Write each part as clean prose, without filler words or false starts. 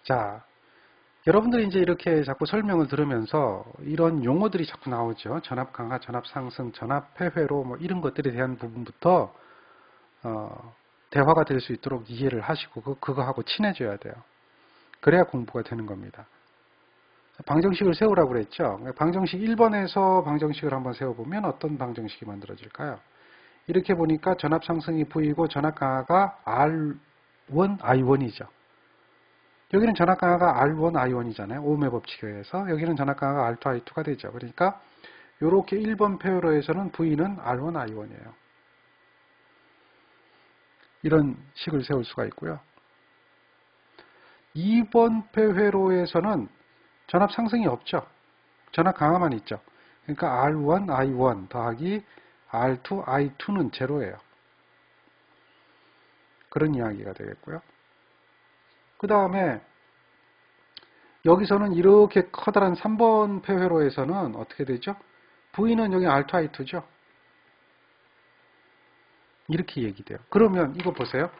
자, 여러분들이 이제 이렇게 자꾸 설명을 들으면서 이런 용어들이 자꾸 나오죠. 전압 강화, 전압 상승, 전압 폐회로 뭐 이런 것들에 대한 부분부터 대화가 될 수 있도록 이해를 하시고 그거하고 친해져야 돼요. 그래야 공부가 되는 겁니다. 방정식을 세우라고 그랬죠. 방정식 1번에서 방정식을 한번 세워보면 어떤 방정식이 만들어질까요? 이렇게 보니까 전압 상승이 V이고 전압 강화가 R1, I1이죠. 여기는 전압 강화가 R1, I1이잖아요. 오음의 법칙에 의해서. 여기는 전압 강화가 R2, I2가 되죠. 그러니까 이렇게 1번 폐회로에서는 V는 R1, I1이에요. 이런 식을 세울 수가 있고요. 2번 폐회로에서는 전압 상승이 없죠. 전압 강화만 있죠. 그러니까 R1, I1 더하기 R2, I2는 제로예요. 그런 이야기가 되겠고요. 그 다음에 여기서는 이렇게 커다란 3번 폐회로에서는 어떻게 되죠? V는 여기 R2, I2죠. 이렇게 얘기돼요. 그러면 이거 보세요.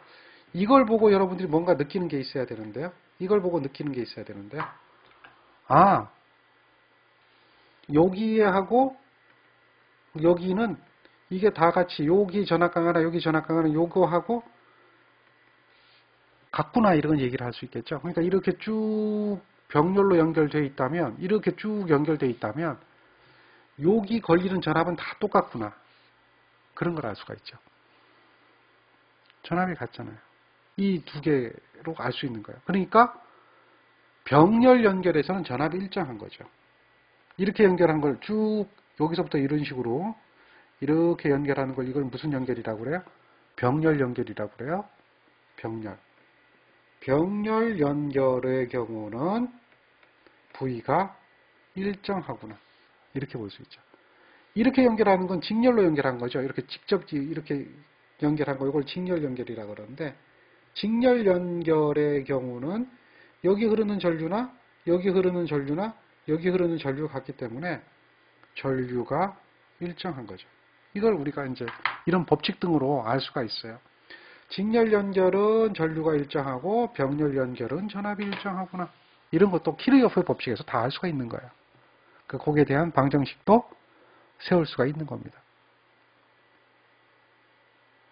이걸 보고 여러분들이 뭔가 느끼는 게 있어야 되는데요. 이걸 보고 느끼는 게 있어야 되는데요. 아, 여기에 하고 여기는 이게 다 같이 여기 전압 강화나 여기 전압 강화는 요거하고 같구나 이런 얘기를 할 수 있겠죠. 그러니까 이렇게 쭉 병렬로 연결되어 있다면 이렇게 쭉 연결되어 있다면 여기 걸리는 전압은 다 똑같구나. 그런 걸 알 수가 있죠. 전압이 같잖아요. 이 두 개로 알 수 있는 거예요. 그러니까 병렬 연결에서는 전압이 일정한 거죠. 이렇게 연결한 걸 쭉 여기서부터 이런 식으로 이렇게 연결하는 걸 이걸 무슨 연결이라고 그래요? 병렬 연결이라고 그래요. 병렬. 병렬 연결의 경우는 V가 일정하구나. 이렇게 볼 수 있죠. 이렇게 연결하는 건 직렬로 연결한 거죠. 이렇게 직접 이렇게 연결한 거 이걸 직렬 연결이라고 그러는데 직렬 연결의 경우는 여기 흐르는 전류나 여기 흐르는 전류나 여기 흐르는 전류가 같기 때문에 전류가 일정한 거죠. 이걸 우리가 이제 이런 법칙 등으로 알 수가 있어요. 직렬 연결은 전류가 일정하고 병렬 연결은 전압이 일정하구나. 이런 것도 키르요프의 법칙에서 다 알 수가 있는 거예요. 거기에 대한 방정식도 세울 수가 있는 겁니다.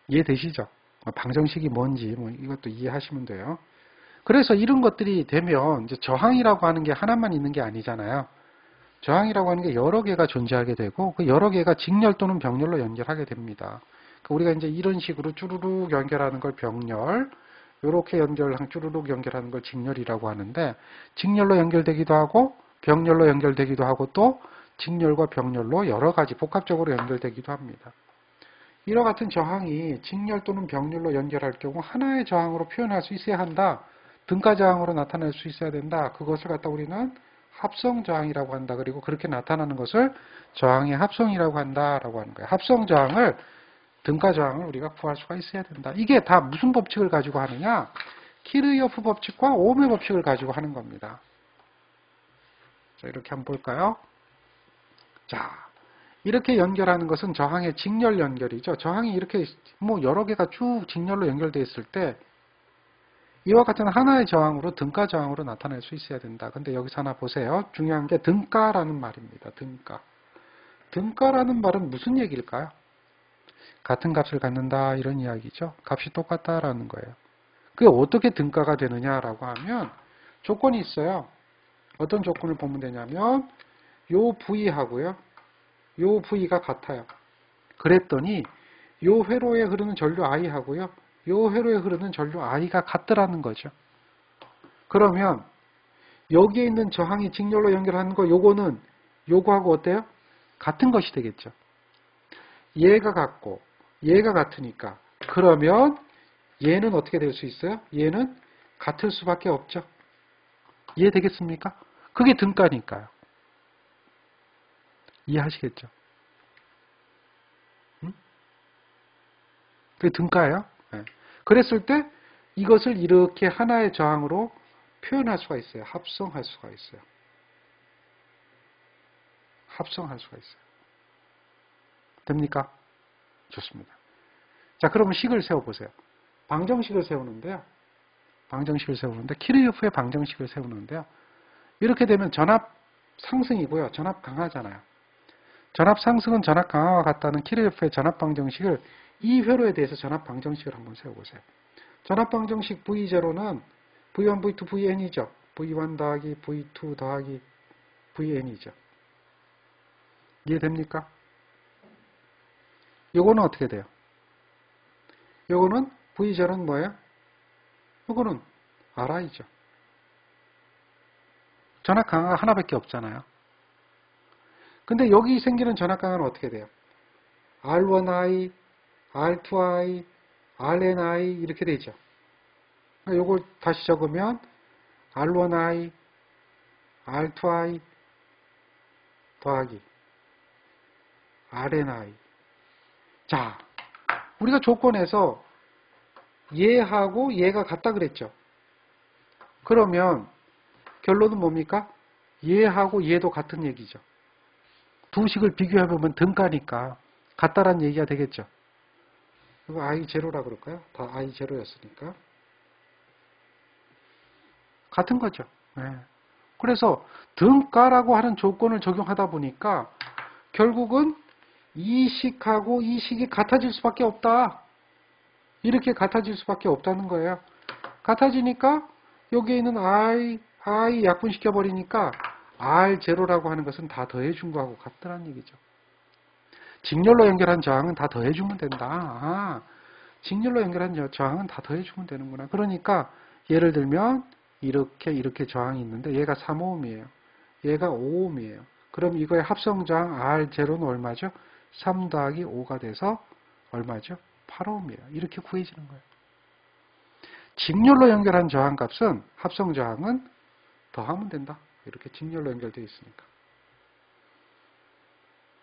이해되시죠? 방정식이 뭔지 뭐 이것도 이해하시면 돼요. 그래서 이런 것들이 되면 이제 저항이라고 하는 게 하나만 있는 게 아니잖아요. 저항이라고 하는 게 여러 개가 존재하게 되고 그 여러 개가 직렬 또는 병렬로 연결하게 됩니다. 우리가 이제 이런 식으로 쭈루룩 연결하는 걸 병렬, 이렇게 쭈루룩 연결하는 걸 직렬이라고 하는데 직렬로 연결되기도 하고 병렬로 연결되기도 하고 또 직렬과 병렬로 여러 가지 복합적으로 연결되기도 합니다. 이와 같은 저항이 직렬 또는 병렬로 연결할 경우 하나의 저항으로 표현할 수 있어야 한다. 등가 저항으로 나타낼 수 있어야 된다. 그것을 갖다 우리는 합성 저항이라고 한다. 그리고 그렇게 나타나는 것을 저항의 합성이라고 한다라고 하는 거예요. 합성 저항을 등가 저항을 우리가 구할 수가 있어야 된다. 이게 다 무슨 법칙을 가지고 하느냐? 키르요프 법칙과 오음의 법칙을 가지고 하는 겁니다. 자, 이렇게 한번 볼까요? 자, 이렇게 연결하는 것은 저항의 직렬 연결이죠. 저항이 이렇게 뭐 여러 개가 쭉 직렬로 연결되어 있을 때 이와 같은 하나의 저항으로 등가 저항으로 나타낼 수 있어야 된다. 근데 여기서 하나 보세요. 중요한 게 등가라는 말입니다. 등가. 등가라는 말은 무슨 얘기일까요? 같은 값을 갖는다 이런 이야기죠. 값이 똑같다라는 거예요. 그게 어떻게 등가가 되느냐라고 하면 조건이 있어요. 어떤 조건을 보면 되냐면 요 V하고요. 요 V가 같아요. 그랬더니 요 회로에 흐르는 전류 I하고요. 요 회로에 흐르는 전류 I가 같더라는 거죠. 그러면 여기에 있는 저항이 직렬로 연결하는 거 요거는 요거하고 어때요? 같은 것이 되겠죠. 얘가 같고 얘가 같으니까 그러면 얘는 어떻게 될 수 있어요? 얘는 같을 수밖에 없죠. 이해되겠습니까? 그게 등가니까요. 이해하시겠죠? 그게 등가예요. 네. 그랬을 때 이것을 이렇게 하나의 저항으로 표현할 수가 있어요. 합성할 수가 있어요. 합성할 수가 있어요. 됩니까? 좋습니다. 자, 그러면 식을 세워보세요. 방정식을 세우는데요. 방정식을 세우는데 키르요프의 방정식을 세우는데요. 이렇게 되면 전압 상승이고요. 전압 강하잖아요. 전압 상승은 전압 강화와 같다는 키르요프의 전압 방정식을 이 회로에 대해서 전압 방정식을 한번 세워보세요. 전압 방정식 V0는 V1, V2, Vn이죠. V1 더하기 V2 더하기 Vn이죠. 이해됩니까? 요거는 어떻게 돼요? 요거는 V0는 뭐예요? 요거는 RI죠. 전압 강화가 하나밖에 없잖아요. 근데 여기 생기는 전압 강화는 어떻게 돼요? R1I, R2I, RNI 이렇게 되죠. 요걸 다시 적으면 R1I, R2I 더하기 RNI. 자, 우리가 조건에서 얘하고 얘가 같다 그랬죠. 그러면 결론은 뭡니까? 얘하고 얘도 같은 얘기죠. 두 식을 비교해보면 등가니까 같다란 얘기가 되겠죠. 이거 I0라 그럴까요? 다 I0였으니까. 같은 거죠. 네. 그래서 등가라고 하는 조건을 적용하다 보니까 결국은 이 식하고 이 식이 같아질 수밖에 없다. 이렇게 같아질 수밖에 없다는 거예요. 같아지니까 여기에 있는 I 약분시켜버리니까 R0라고 하는 것은 다 더해준 거하고 같다는 얘기죠. 직렬로 연결한 저항은 다 더해주면 된다. 직렬로 연결한 저항은 다 더해주면 되는구나. 그러니까 예를 들면 이렇게 저항이 있는데 얘가 3ohm이에요. 얘가 5ohm이에요. 그럼 이거의 합성 저항 R0는 얼마죠? 3 더하기 5가 돼서 얼마죠? 8ohm이에요. 이렇게 구해지는 거예요. 직렬로 연결한 저항값은 합성 저항은 더하면 된다. 이렇게 직렬로 연결되어 있으니까.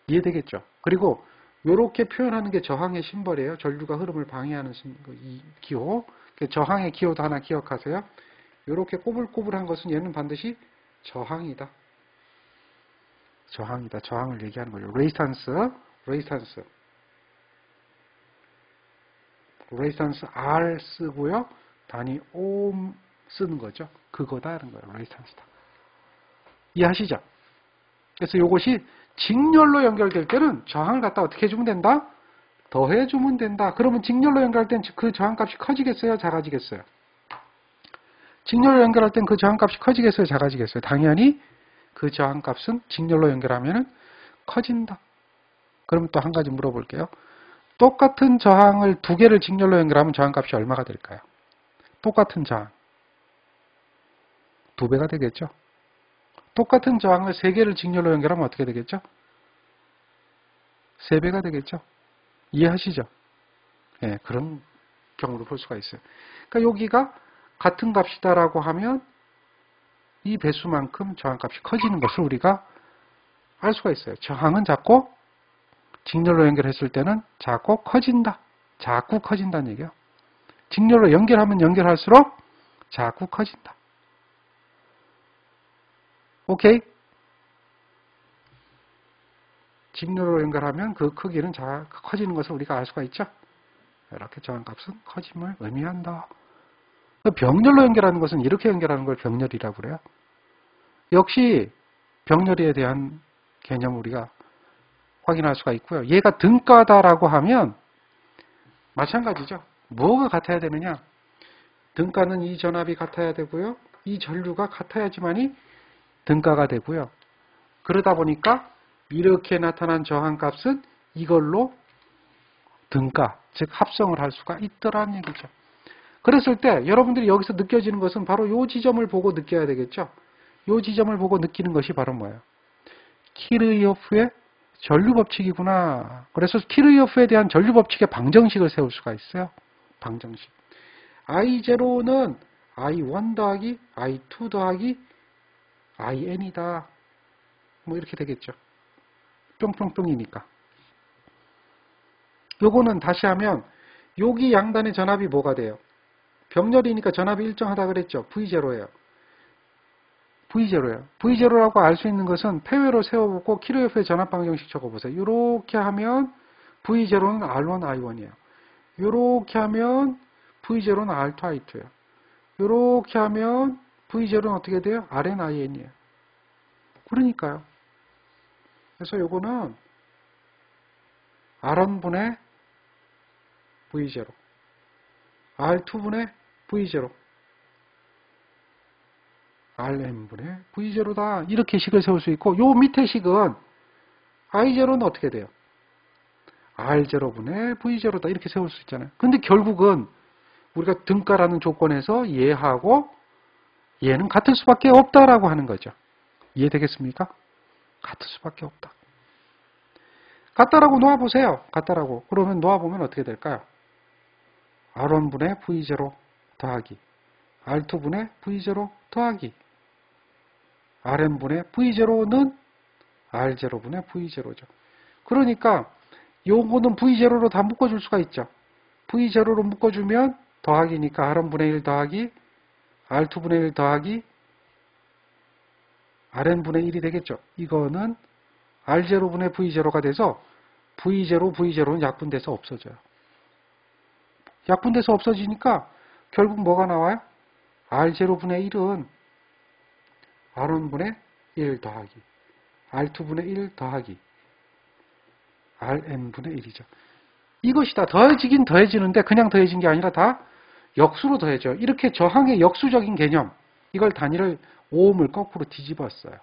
이해되겠죠? 그리고 이렇게 표현하는 게 저항의 심벌이에요. 전류가 흐름을 방해하는 이 기호. 저항의 기호도 하나 기억하세요. 이렇게 꼬불꼬불한 것은 얘는 반드시 저항이다. 저항이다. 저항을 얘기하는 거죠. 레이스탄스 R 쓰고요. 단위 오hm 쓰는 거죠. 그거다 하는 거예요. 레이스탄스다. 이해하시죠? 그래서 이것이 직렬로 연결될 때는 저항을 갖다 어떻게 해주면 된다? 더해주면 된다. 그러면 직렬로 연결할 땐 그 저항값이 커지겠어요? 작아지겠어요? 직렬로 연결할 땐 그 저항값이 커지겠어요? 작아지겠어요? 당연히 그 저항값은 직렬로 연결하면 커진다. 그럼 또 한 가지 물어볼게요. 똑같은 저항을 두 개를 직렬로 연결하면 저항값이 얼마가 될까요? 똑같은 저항. 2배가 되겠죠? 똑같은 저항을 3개를 직렬로 연결하면 어떻게 되겠죠? 3배가 되겠죠? 이해하시죠? 예, 그런 경우를 볼 수가 있어요. 그러니까 여기가 같은 값이다라고 하면 이 배수만큼 저항값이 커지는 것을 우리가 알 수가 있어요. 저항은 작고 직렬로 연결했을 때는 작고 커진다. 자꾸 커진다는 얘기예요. 직렬로 연결하면 연결할수록 자꾸 커진다. 오케이? 직렬로 연결하면 그 크기는 커지는 것을 우리가 알 수가 있죠. 이렇게 저항값은 커짐을 의미한다. 병렬로 연결하는 것은 이렇게 연결하는 걸 병렬이라고 그래요. 역시 병렬에 대한 개념을 우리가 확인할 수가 있고요. 얘가 등가다라고 하면 마찬가지죠. 뭐가 같아야 되느냐? 등가는 이 전압이 같아야 되고요. 이 전류가 같아야지만이 등가가 되고요. 그러다 보니까 이렇게 나타난 저항값은 이걸로 등가, 즉 합성을 할 수가 있더라는 얘기죠. 그랬을 때 여러분들이 여기서 느껴지는 것은 바로 이 지점을 보고 느껴야 되겠죠. 이 지점을 보고 느끼는 것이 바로 뭐예요? 키르요프의 전류법칙이구나. 그래서 키르요프에 대한 전류법칙의 방정식을 세울 수가 있어요. 방정식. I0는 I1 더하기 I2 더하기 IN이다. 뭐 이렇게 되겠죠. 뿅뿅뿅이니까. 요거는 다시 하면 여기 양단의 전압이 뭐가 돼요? 병렬이니까 전압이 일정하다 그랬죠. V0예요. V0예요. V0라고 알 수 있는 것은 폐회로 세워보고 키르요프의 전압 방정식 적어보세요. 이렇게 하면 V0는 R1, I1이에요. 이렇게 하면 V0는 R2, I2예요. 이렇게 하면 V0는 어떻게 돼요? RNIN이에요. 그러니까요. 그래서 요거는 R1분의 V0, R2분의 V0, Rn분의 V0다. 이렇게 식을 세울 수 있고, 요 밑에 식은 I0는 어떻게 돼요? R0분의 V0다. 이렇게 세울 수 있잖아요. 근데 결국은 우리가 등가라는 조건에서 얘하고 얘는 같을 수밖에 없다라고 하는 거죠. 이해되겠습니까? 같을 수밖에 없다. 같다라고 놓아보세요. 같다라고. 그러면 놓아보면 어떻게 될까요? R1분의 V0 더하기 R2분의 V0 더하기 Rn분의 V0는 R0분의 V0죠. 그러니까 요거는 V0로 다 묶어줄 수가 있죠. V0로 묶어주면 더하기니까 R1분의 1 더하기 R2분의 1 더하기 Rn분의 1이 되겠죠. 이거는 R0분의 V0가 돼서 V0는 약분돼서 없어져요. 약분돼서 없어지니까 결국 뭐가 나와요? R0분의 1은 R1분의 1 더하기 R2분의 1 더하기 Rn분의 1이죠. 이것이 다 더해지긴 더해지는데 그냥 더해진 게 아니라 다 역수로 더해져요. 이렇게 저항의 역수적인 개념, 이걸 단위를 오음을 거꾸로 뒤집었어요.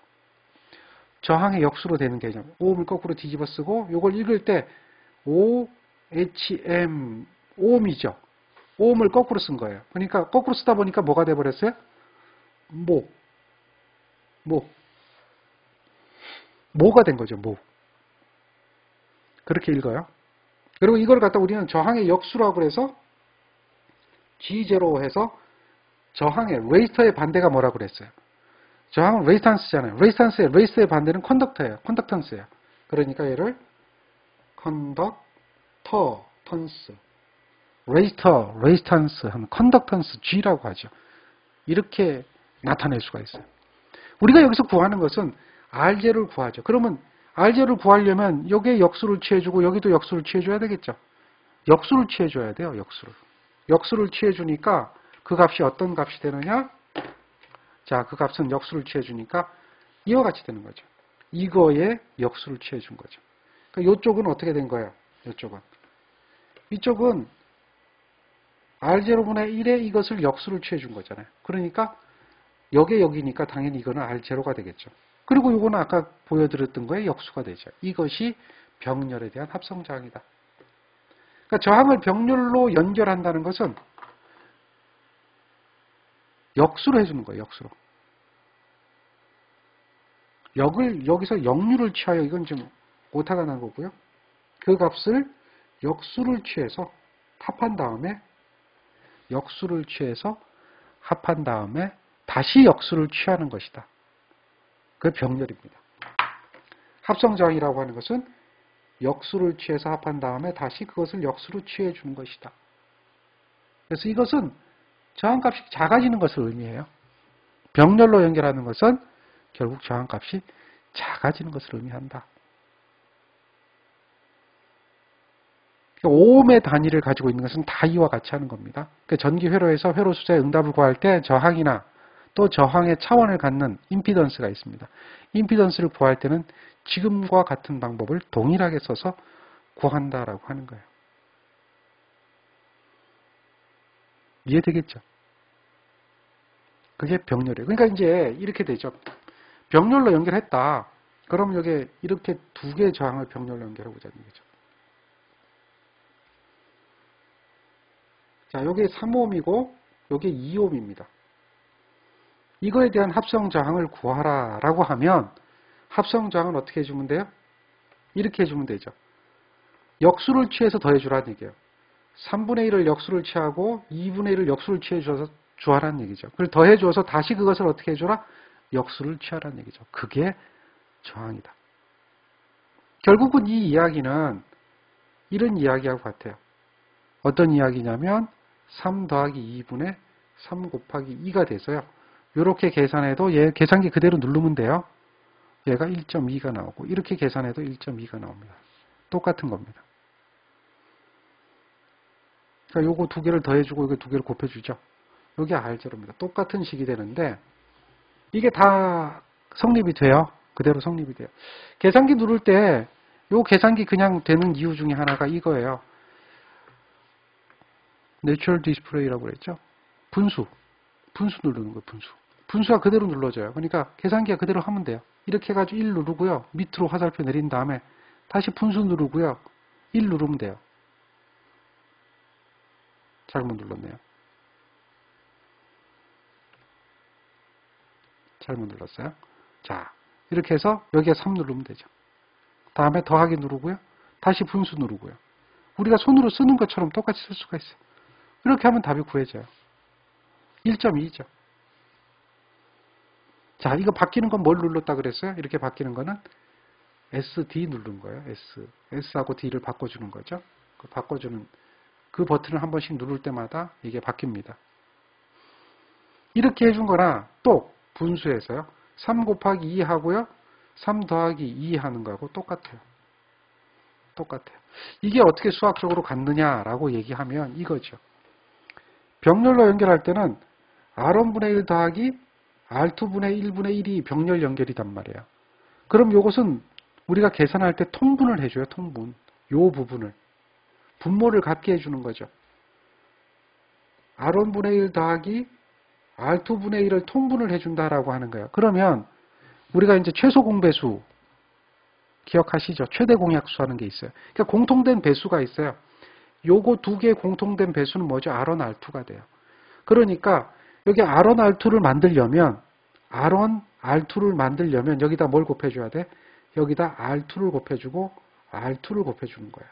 저항의 역수로 되는 개념, 오음을 거꾸로 뒤집어 쓰고 이걸 읽을 때 OHM, 오음이죠. 오음을 거꾸로 쓴 거예요. 그러니까 거꾸로 쓰다 보니까 뭐가 돼버렸어요? 모가 된 거죠. 모. 그렇게 읽어요. 그리고 이걸 갖다 우리는 저항의 역수라고 해서 G0 해서 저항의 레지스터의 반대가 뭐라고 그랬어요? 저항은 레지스탄스잖아요. 레지스터의 반대는 컨덕터예요. 컨덕턴스예요. 그러니까 얘를 컨덕터턴스, 레지스탄스 하면 컨덕턴스 G라고 하죠. 이렇게 나타낼 수가 있어요. 우리가 여기서 구하는 것은 R0를 구하죠. 그러면 R0를 구하려면 여기에 역수를 취해주고 여기도 역수를 취해줘야 되겠죠. 역수를 취해줘야 돼요. 역수를 취해주니까 그 값이 어떤 값이 되느냐? 자, 그 값은 역수를 취해주니까 이와 같이 되는 거죠. 이거에 역수를 취해준 거죠. 그러니까 이쪽은 어떻게 된 거예요? 이쪽은 R0분의 1에 이것을 역수를 취해준 거잖아요. 그러니까 여기니까 당연히 이거는 R0가 되겠죠. 그리고 이거는 아까 보여드렸던 거에 역수가 되죠. 이것이 병렬에 대한 합성저항이다. 그러니까 저항을 병렬로 연결한다는 것은 역수로 해주는 거예요. 역수로. 여기서 역류를 취하여 이건 좀 오타가 난 거고요. 그 값을 역수를 취해서 합한 다음에 다시 역수를 취하는 것이다. 그게 병렬입니다. 합성저항이라고 하는 것은 역수를 취해서 합한 다음에 다시 그것을 역수로 취해 주는 것이다. 그래서 이것은 저항값이 작아지는 것을 의미해요. 병렬로 연결하는 것은 결국 저항값이 작아지는 것을 의미한다. 오음의 단위를 가지고 있는 것은 다 이와 같이 하는 겁니다. 전기 회로에서 회로 숫자의 응답을 구할 때 저항이나 또 저항의 차원을 갖는 임피던스가 있습니다. 임피던스를 구할 때는 지금과 같은 방법을 동일하게 써서 구한다라고 하는 거예요. 이해되겠죠? 그게 병렬이에요. 그러니까 이제 이렇게 되죠. 병렬로 연결했다. 그럼 여기 이렇게 두 개의 저항을 병렬로 연결해 보자는 거죠. 자, 여기 3ohm이고 여기 2ohm입니다. 이거에 대한 합성 저항을 구하라라고 하면 합성 저항은 어떻게 해주면 돼요? 이렇게 해주면 되죠. 역수를 취해서 더해주라는 얘기예요. 3분의 1을 역수를 취하고 2분의 1을 역수를 취해줘서 주하라는 얘기죠. 그걸 더해줘서 다시 그것을 어떻게 해줘라? 역수를 취하라는 얘기죠. 그게 저항이다. 결국은 이 이야기는 이런 이야기하고 같아요. 어떤 이야기냐면 3 더하기 2분의 3 곱하기 2가 돼서요. 이렇게 계산해도 얘 계산기 그대로 누르면 돼요. 얘가 1.2가 나오고 이렇게 계산해도 1.2가 나옵니다. 똑같은 겁니다. 그러니까 요거 두 개를 더해주고 이거 두 개를 곱해주죠. 여기 R0입니다. 똑같은 식이 되는데 이게 다 성립이 돼요. 그대로 성립이 돼요. 계산기 누를 때 요 계산기 그냥 되는 이유 중에 하나가 이거예요. Natural Display라고 그랬죠. 분수 누르는 거예요. 분수가 그대로 눌러져요. 그러니까 계산기가 그대로 하면 돼요. 이렇게 해가지고 1 누르고요. 밑으로 화살표 내린 다음에 다시 분수 누르고요. 1 누르면 돼요. 잘못 눌렀네요. 잘못 눌렀어요. 자, 이렇게 해서 여기에 3 누르면 되죠. 다음에 더하기 누르고요. 다시 분수 누르고요. 우리가 손으로 쓰는 것처럼 똑같이 쓸 수가 있어요. 이렇게 하면 답이 구해져요. 1.2죠. 자, 이거 바뀌는 건 뭘 눌렀다 그랬어요? 이렇게 바뀌는 거는 SD 누른 거예요. S하고 D를 바꿔주는 거죠. 그 바꿔주는 그 버튼을 한 번씩 누를 때마다 이게 바뀝니다. 이렇게 해준 거나 또 분수에서요. 3 곱하기 2 하고요. 3 더하기 2 하는 거하고 똑같아요. 이게 어떻게 수학적으로 갔느냐라고 얘기하면 이거죠. 병렬로 연결할 때는 R1분의 1 더하기 R2분의 1분의 1이 병렬 연결이단 말이에요. 그럼 이것은 우리가 계산할 때 통분을 해줘요. 통분. 요 부분을. 분모를 갖게 해주는 거죠. R1분의 1 더하기 R2분의 1을 통분을 해준다라고 하는 거예요. 그러면 우리가 이제 최소 공배수 기억하시죠? 최대 공약수 하는 게 있어요. 그러니까 공통된 배수가 있어요. 요거 두 개의 공통된 배수는 뭐죠? R1, R2가 돼요. 그러니까 여기 R1, R2를 만들려면 R1, R2를 만들려면 여기다 뭘 곱해줘야 돼? 여기다 R2를 곱해주고 R2를 곱해주는 거예요.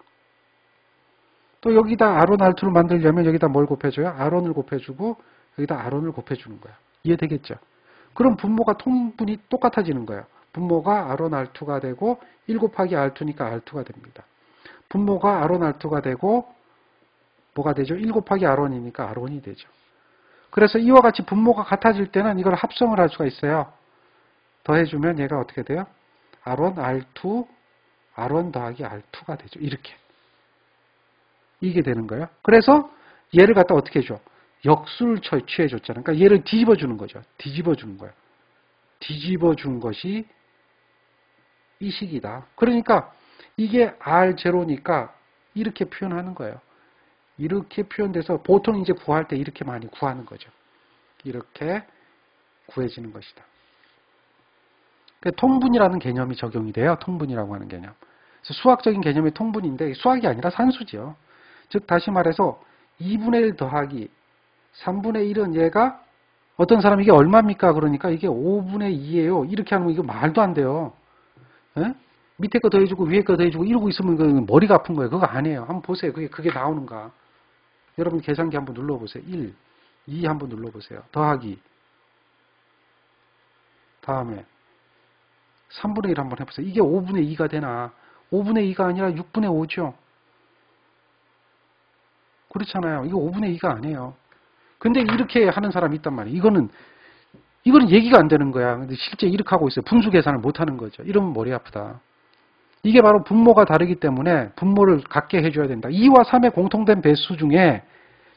또 여기다 R1, R2를 만들려면 여기다 뭘 곱해줘요? R1을 곱해주고 여기다 R1을 곱해주는 거예요. 이해되겠죠? 그럼 분모가 통분이 똑같아지는 거예요. 분모가 R1, R2가 되고 1 곱하기 R2니까 R2가 됩니다. 분모가 R1, R2가 되고 뭐가 되죠? 1 곱하기 R1이니까 R1이 되죠. 그래서 이와 같이 분모가 같아질 때는 이걸 합성을 할 수가 있어요. 더해주면 얘가 어떻게 돼요? R1, R2, R1 더하기 R2가 되죠. 이렇게. 이게 되는 거예요. 그래서 얘를 갖다 어떻게 해줘? 역수를 취해줬잖아요. 그러니까 얘를 뒤집어 주는 거죠. 뒤집어 주는 거예요. 뒤집어 준 것이 이 식이다. 그러니까 이게 R0니까 이렇게 표현하는 거예요. 이렇게 표현돼서 보통 이제 구할 때 이렇게 많이 구하는 거죠. 이렇게 구해지는 것이다. 통분이라는 개념이 적용이 돼요. 통분이라고 하는 개념. 그래서 수학적인 개념이 통분인데 수학이 아니라 산수죠. 즉 다시 말해서 2분의 1 더하기 3분의 1은 얘가 어떤 사람이 이게 얼마입니까? 그러니까 이게 5분의 2예요. 이렇게 하면 이거 말도 안 돼요. 에? 밑에 거 더해주고 위에 거 더해주고 이러고 있으면 머리가 아픈 거예요. 그거 아니에요. 한번 보세요. 그게 나오는가. 여러분 계산기 한번 눌러보세요. 1, 2 한번 눌러보세요. 더하기. 다음에 3분의 1 한번 해보세요. 이게 5분의 2가 되나? 5분의 2가 아니라 6분의 5죠. 그렇잖아요. 이거 5분의 2가 아니에요. 근데 이렇게 하는 사람이 있단 말이에요. 이거는 얘기가 안 되는 거야. 근데 실제 이렇게 하고 있어요. 분수 계산을 못 하는 거죠. 이러면 머리 아프다. 이게 바로 분모가 다르기 때문에 분모를 갖게 해줘야 된다. 2와 3의 공통된 배수 중에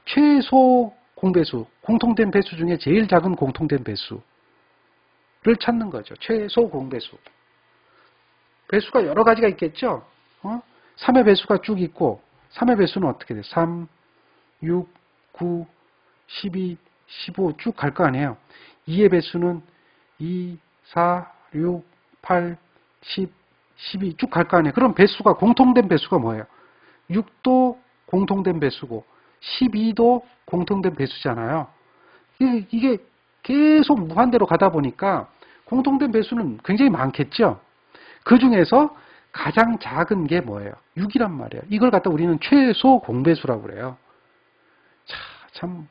최소 공배수, 공통된 배수 중에 제일 작은 공통된 배수를 찾는 거죠. 최소 공배수. 배수가 여러 가지가 있겠죠. 3의 배수가 쭉 있고 3의 배수는 어떻게 돼요? 3, 6, 9, 12, 15 쭉 갈 거 아니에요. 2의 배수는 2, 4, 6, 8, 10, 12 쭉 갈 거 아니에요. 그럼 배수가 공통된 배수가 뭐예요? 6도 공통된 배수고 12도 공통된 배수잖아요. 이게 계속 무한대로 가다 보니까 공통된 배수는 굉장히 많겠죠. 그 중에서 가장 작은 게 뭐예요? 6이란 말이에요. 이걸 갖다 우리는 최소 공배수라고 그래요. 자, 참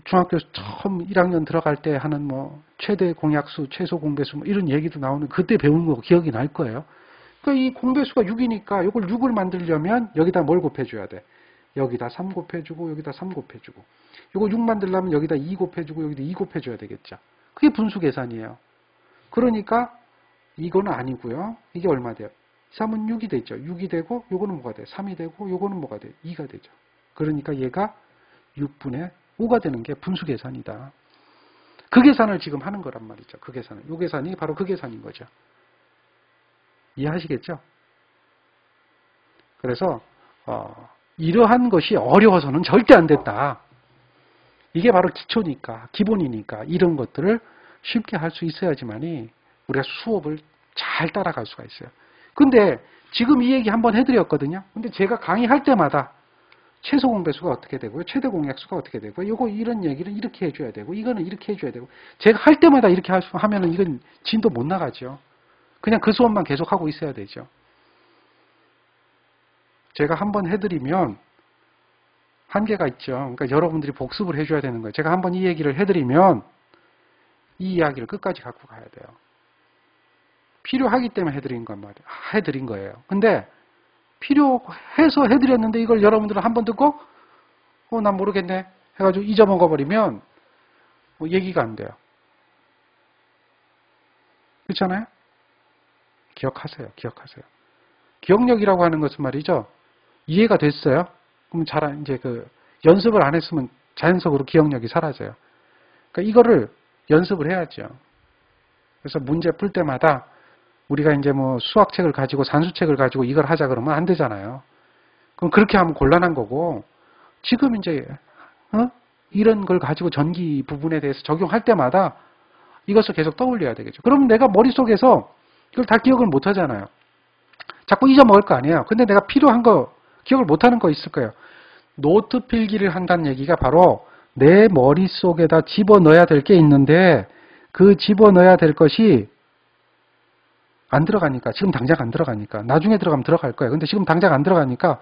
중학교 처음 1학년 들어갈 때 하는 뭐 최대 공약수, 최소 공배수 뭐 이런 얘기도 나오는 그때 배운 거 기억이 날 거예요. 그러니까 이 공배수가 6이니까 이걸 6을 만들려면 여기다 뭘 곱해줘야 돼? 여기다 3 곱해주고 여기다 3 곱해주고 이거 6 만들려면 여기다 2 곱해주고 여기다 2 곱해줘야 되겠죠. 그게 분수 계산이에요. 그러니까 이거는 아니고요. 이게 얼마 돼요? 3은 6이 되죠. 6이 되고 요거는 뭐가 돼요? 3이 되고 요거는 뭐가 돼요? 2가 되죠. 그러니까 얘가 6분의 5가 되는 게 분수 계산이다. 그 계산을 지금 하는 거란 말이죠. 그 계산을. 이 계산이 바로 그 계산인 거죠. 이해하시겠죠? 그래서 이러한 것이 어려워서는 절대 안 된다. 이게 바로 기초니까, 기본이니까 이런 것들을 쉽게 할 수 있어야지만이 우리가 수업을 잘 따라갈 수가 있어요. 근데 지금 이 얘기 한번 해드렸거든요. 근데 제가 강의할 때마다 최소 공배수가 어떻게 되고요, 최대 공약수가 어떻게 되고요, 요거 이런 얘기를 이렇게 해줘야 되고, 이거는 이렇게 해줘야 되고, 제가 할 때마다 이렇게 하면은 이건 진도 못 나가죠. 그냥 그 수업만 계속 하고 있어야 되죠. 제가 한번 해드리면 한계가 있죠. 그러니까 여러분들이 복습을 해줘야 되는 거예요. 제가 한번 이 얘기를 해드리면 이 이야기를 끝까지 갖고 가야 돼요. 필요하기 때문에 해드린 거예요. 근데 필요해서 해드렸는데 이걸 여러분들은 한번 듣고 난 모르겠네 해가지고 잊어먹어버리면 얘기가 안 돼요. 그렇잖아요? 기억하세요. 기억력이라고 하는 것은 말이죠. 이해가 됐어요? 그럼 이제 연습을 안 했으면 자연적으로 기억력이 사라져요. 그러니까 이거를 연습을 해야죠. 그래서 문제 풀 때마다 우리가 이제 수학책을 가지고 산수책을 가지고 이걸 하자 그러면 안 되잖아요. 그럼 그렇게 하면 곤란한 거고, 지금 이제 이런 걸 가지고 전기 부분에 대해서 적용할 때마다 이것을 계속 떠올려야 되겠죠. 그럼 내가 머릿속에서 이걸 다 기억을 못 하잖아요. 자꾸 잊어먹을 거 아니에요. 근데 내가 필요한 거 기억을 못 하는 거 있을 거예요. 노트 필기를 한다는 얘기가 바로 내 머릿속에다 집어넣어야 될 게 있는데 그 집어넣어야 될 것이 안 들어가니까, 지금 당장 안 들어가니까, 나중에 들어가면 들어갈 거예요. 근데 지금 당장 안 들어가니까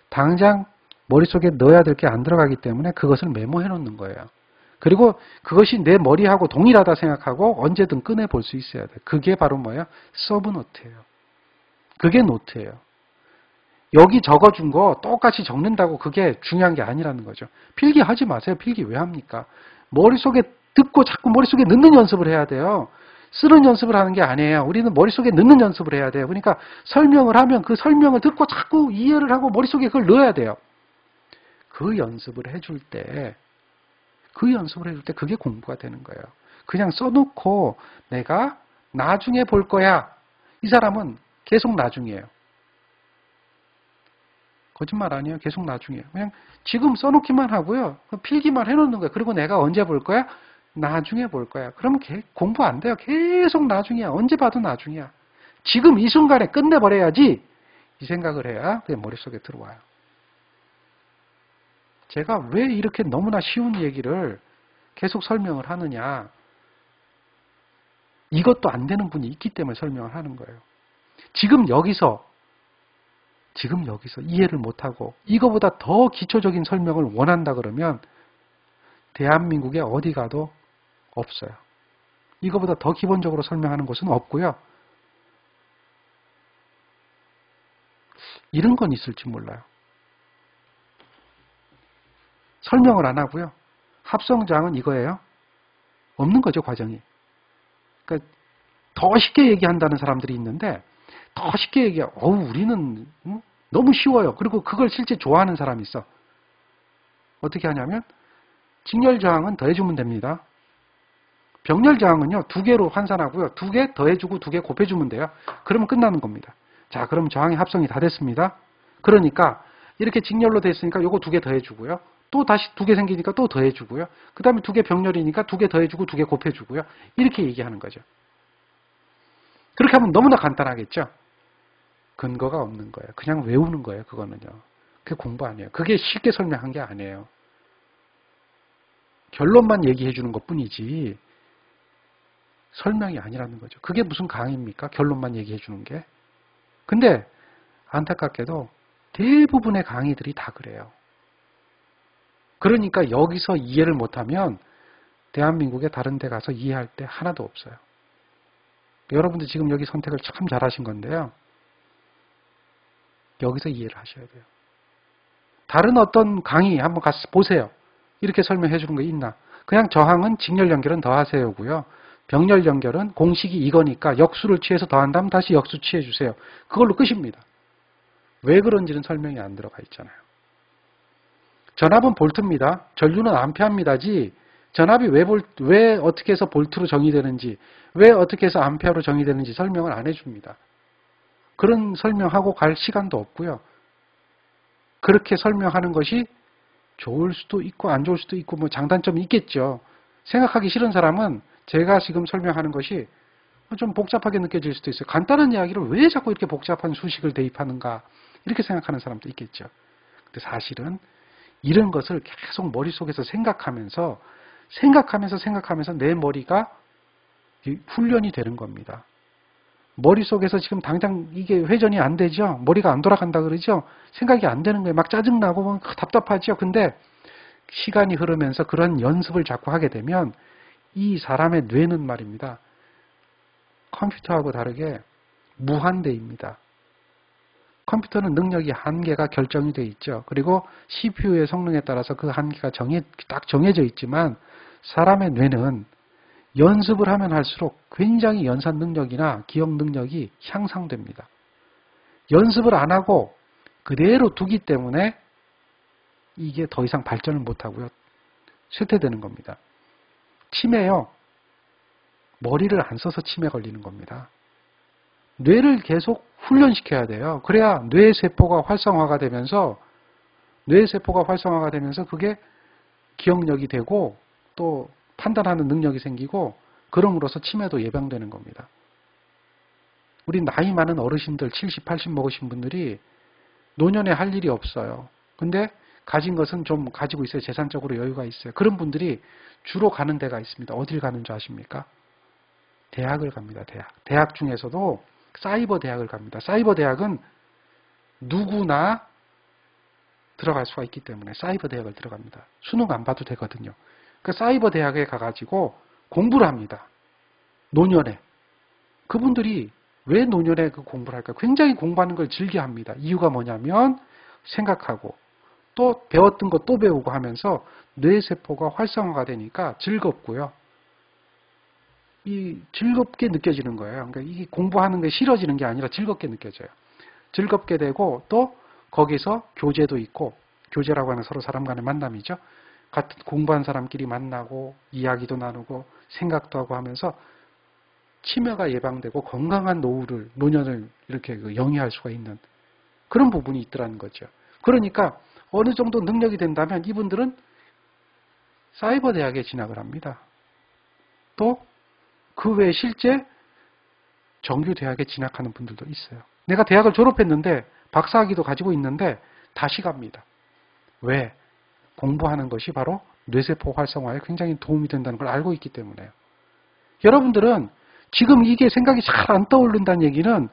당장 머릿속에 넣어야 될 게 안 들어가기 때문에 그것을 메모해 놓는 거예요. 그리고 그것이 내 머리하고 동일하다 생각하고 언제든 꺼내볼 수 있어야 돼요. 그게 바로 뭐예요? 서브노트예요. 그게 노트예요. 여기 적어준 거 똑같이 적는다고 그게 중요한 게 아니라는 거죠. 필기하지 마세요. 필기 왜 합니까? 머릿속에 듣고 자꾸 머릿속에 넣는 연습을 해야 돼요. 쓰는 연습을 하는 게 아니에요. 우리는 머릿속에 넣는 연습을 해야 돼요. 그러니까 설명을 하면 그 설명을 듣고 자꾸 이해를 하고 머릿속에 그걸 넣어야 돼요. 그 연습을 해줄 때 그게 공부가 되는 거예요. 그냥 써놓고 내가 나중에 볼 거야. 이 사람은 계속 나중이에요. 거짓말 아니에요. 계속 나중이에요. 그냥 지금 써놓기만 하고요. 필기만 해놓는 거예요. 그리고 내가 언제 볼 거야? 나중에 볼 거야. 그러면 공부 안 돼요. 계속 나중이야. 언제 봐도 나중이야. 지금 이 순간에 끝내버려야지. 이 생각을 해야 그게 머릿속에 들어와요. 제가 왜 이렇게 너무나 쉬운 얘기를 계속 설명을 하느냐. 이것도 안 되는 분이 있기 때문에 설명을 하는 거예요. 지금 여기서 이해를 못하고 이거보다 더 기초적인 설명을 원한다 그러면 대한민국에 어디 가도 없어요. 이거보다 더 기본적으로 설명하는 곳은 없고요. 이런 건 있을지 몰라요. 설명을 안 하고요. 합성조항은 이거예요. 없는 거죠, 과정이. 그러니까 더 쉽게 얘기한다는 사람들이 있는데 더 쉽게 우리는 너무 쉬워요. 그리고 그걸 실제 좋아하는 사람이 있어. 어떻게 하냐면 직렬저항은 더해주면 됩니다. 병렬저항은요, 2개로 환산하고요. 2개 더해주고 2개 곱해주면 돼요. 그러면 끝나는 겁니다. 자, 그럼 저항의 합성이 다 됐습니다. 그러니까 이렇게 직렬로 됐으니까 요거 2개 더해주고요. 또 다시 2개 생기니까 또 더해주고요. 그 다음에 2개 병렬이니까 2개 더해주고 2개 곱해주고요. 이렇게 얘기하는 거죠. 그렇게 하면 너무나 간단하겠죠? 근거가 없는 거예요. 그냥 외우는 거예요, 그거는요. 그게 공부 아니에요. 그게 쉽게 설명한 게 아니에요. 결론만 얘기해 주는 것 뿐이지 설명이 아니라는 거죠. 그게 무슨 강의입니까? 결론만 얘기해 주는 게. 근데 안타깝게도 대부분의 강의들이 다 그래요. 그러니까 여기서 이해를 못하면 대한민국의 다른 데 가서 이해할 때 하나도 없어요. 여러분들 지금 여기 선택을 참 잘하신 건데요. 여기서 이해를 하셔야 돼요. 다른 어떤 강의 한번 가서 보세요. 이렇게 설명해 주는 거 있나? 그냥 저항은 직렬 연결은 더하세요고요. 병렬 연결은 공식이 이거니까 역수를 취해서 더한다면 다시 역수 취해 주세요. 그걸로 끝입니다. 왜 그런지는 설명이 안 들어가 있잖아요. 전압은 볼트입니다. 전류는 암페어입니다지 전압이 왜 어떻게 해서 볼트로 정의되는지, 왜 어떻게 해서 암페어로 정의되는지 설명을 안 해줍니다. 그런 설명하고 갈 시간도 없고요. 그렇게 설명하는 것이 좋을 수도 있고 안 좋을 수도 있고 뭐 장단점이 있겠죠. 생각하기 싫은 사람은 제가 지금 설명하는 것이 좀 복잡하게 느껴질 수도 있어요. 간단한 이야기를 왜 자꾸 이렇게 복잡한 수식을 대입하는가 이렇게 생각하는 사람도 있겠죠. 근데 사실은 이런 것을 계속 머릿속에서 생각하면서 내 머리가 훈련이 되는 겁니다. 머릿속에서 지금 당장 이게 회전이 안 되죠. 머리가 안 돌아간다 그러죠. 생각이 안 되는 거예요. 막 짜증나고 막 답답하죠. 근데 시간이 흐르면서 그런 연습을 자꾸 하게 되면 이 사람의 뇌는 말입니다. 컴퓨터하고 다르게 무한대입니다. 컴퓨터는 능력이 한계가 결정이 되어 있죠. 그리고 CPU의 성능에 따라서 그 한계가 딱 정해져 있지만 사람의 뇌는 연습을 하면 할수록 굉장히 연산 능력이나 기억 능력이 향상됩니다. 연습을 안 하고 그대로 두기 때문에 이게 더 이상 발전을 못하고요. 쇠퇴되는 겁니다. 치매요. 머리를 안 써서 치매 걸리는 겁니다. 뇌를 계속 훈련시켜야 돼요. 그래야 뇌세포가 활성화가 되면서 그게 기억력이 되고 또 판단하는 능력이 생기고 그럼으로써 치매도 예방되는 겁니다. 우리 나이 많은 어르신들 70, 80 먹으신 분들이 노년에 할 일이 없어요. 근데 가진 것은 좀 가지고 있어요. 재산적으로 여유가 있어요. 그런 분들이 주로 가는 데가 있습니다. 어딜 가는 줄 아십니까? 대학을 갑니다. 대학 중에서도 사이버 대학을 갑니다. 사이버 대학은 누구나 들어갈 수가 있기 때문에 사이버 대학을 들어갑니다. 수능 안 봐도 되거든요. 그 사이버 대학에 가가지고 공부를 합니다. 노년에. 그분들이 왜 노년에 그 공부를 할까요? 굉장히 공부하는 걸 즐겨합니다. 이유가 뭐냐면 생각하고 또 배웠던 거 또 배우고 하면서 뇌세포가 활성화가 되니까 즐겁고요. 이 즐겁게 느껴지는 거예요. 그러니까 이 공부하는 게 싫어지는 게 아니라 즐겁게 느껴져요. 즐겁게 되고 또 거기서 교제도 있고 교제라고 하는 서로 사람 간의 만남이죠. 같은 공부한 사람끼리 만나고 이야기도 나누고 생각도 하고 하면서 치매가 예방되고 건강한 노년을 이렇게 영위할 수가 있는 그런 부분이 있더라는 거죠. 그러니까 어느 정도 능력이 된다면 이분들은 사이버 대학에 진학을 합니다. 또 그 외에 실제 정규 대학에 진학하는 분들도 있어요. 내가 대학을 졸업했는데 박사학위도 가지고 있는데 다시 갑니다. 왜? 공부하는 것이 바로 뇌세포 활성화에 굉장히 도움이 된다는 걸 알고 있기 때문에요. 여러분들은 지금 이게 생각이 잘 안 떠오른다는 얘기는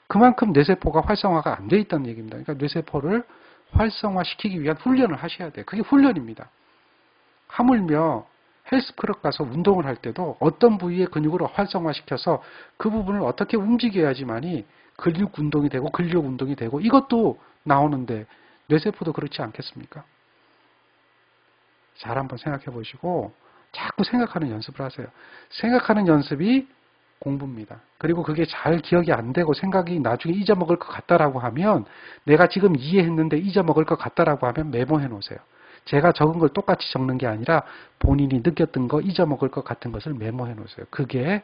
그만큼 뇌세포가 활성화가 안 돼 있다는 얘기입니다. 그러니까 뇌세포를 활성화시키기 위한 훈련을 하셔야 돼요. 그게 훈련입니다. 하물며 헬스클럽 가서 운동을 할 때도 어떤 부위의 근육을 활성화시켜서 그 부분을 어떻게 움직여야지만이 근육 운동이 되고 근력 운동이 되고 이것도 나오는데 뇌세포도 그렇지 않겠습니까? 잘 한번 생각해 보시고 자꾸 생각하는 연습을 하세요. 생각하는 연습이 공부입니다. 그리고 그게 잘 기억이 안 되고 생각이 나중에 잊어먹을 것 같다라고 하면 내가 지금 이해했는데 잊어먹을 것 같다라고 하면 메모해 놓으세요. 제가 적은 걸 똑같이 적는 게 아니라 본인이 느꼈던 거 잊어먹을 것 같은 것을 메모해 놓으세요. 그게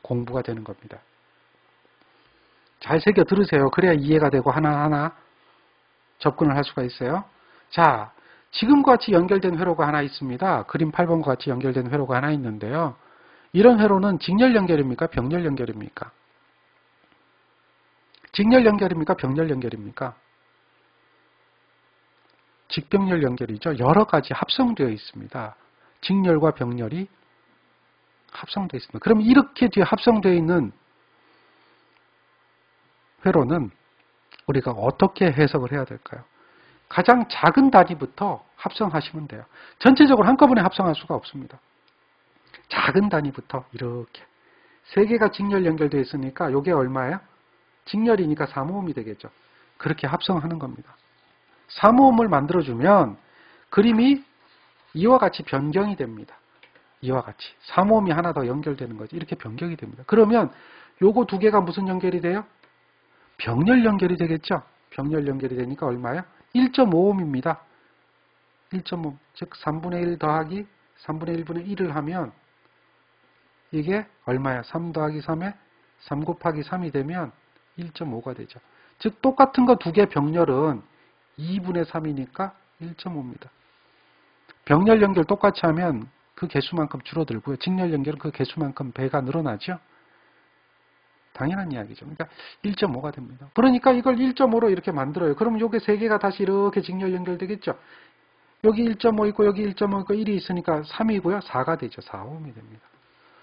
공부가 되는 겁니다. 잘 새겨 들으세요. 그래야 이해가 되고 하나하나 접근을 할 수가 있어요. 자, 지금과 같이 연결된 회로가 하나 있습니다. 그림 8번과 같이 연결된 회로가 하나 있는데요. 이런 회로는 직렬 연결입니까? 병렬 연결입니까? 직렬 연결입니까? 병렬 연결입니까? 직병렬 연결이죠. 여러 가지 합성되어 있습니다. 직렬과 병렬이 합성되어 있습니다. 그럼 이렇게 뒤에 합성되어 있는 회로는 우리가 어떻게 해석을 해야 될까요? 가장 작은 단위부터 합성하시면 돼요. 전체적으로 한꺼번에 합성할 수가 없습니다. 작은 단위부터 이렇게 3개가 직렬 연결되어 있으니까 이게 얼마예요? 직렬이니까 3호음이 되겠죠. 그렇게 합성하는 겁니다. 3호음을 만들어주면 그림이 이와 같이 변경이 됩니다. 이와 같이 3호음이 하나 더 연결되는 거지. 이렇게 변경이 됩니다. 그러면 요거 2개가 무슨 연결이 돼요? 병렬 연결이 되겠죠. 병렬 연결이 되니까 얼마예요? 1.5옴입니다. 1.5, 즉 3분의 1 더하기 3분의 1분의 1을 하면 이게 얼마야? 3 더하기 3에 3 곱하기 3이 되면 1.5가 되죠. 즉 똑같은 거 두 개 병렬은 2분의 3이니까 1.5입니다. 병렬 연결 똑같이 하면 그 개수만큼 줄어들고요. 직렬 연결은 그 개수만큼 배가 늘어나죠. 당연한 이야기죠. 그러니까 1.5가 됩니다. 그러니까 이걸 1.5로 이렇게 만들어요. 그럼 요게 세 개가 다시 이렇게 직렬 연결되겠죠. 여기 1.5 있고 여기 1.5 있고 1이 있으니까 3이고요. 4가 되죠. 4옴이 됩니다.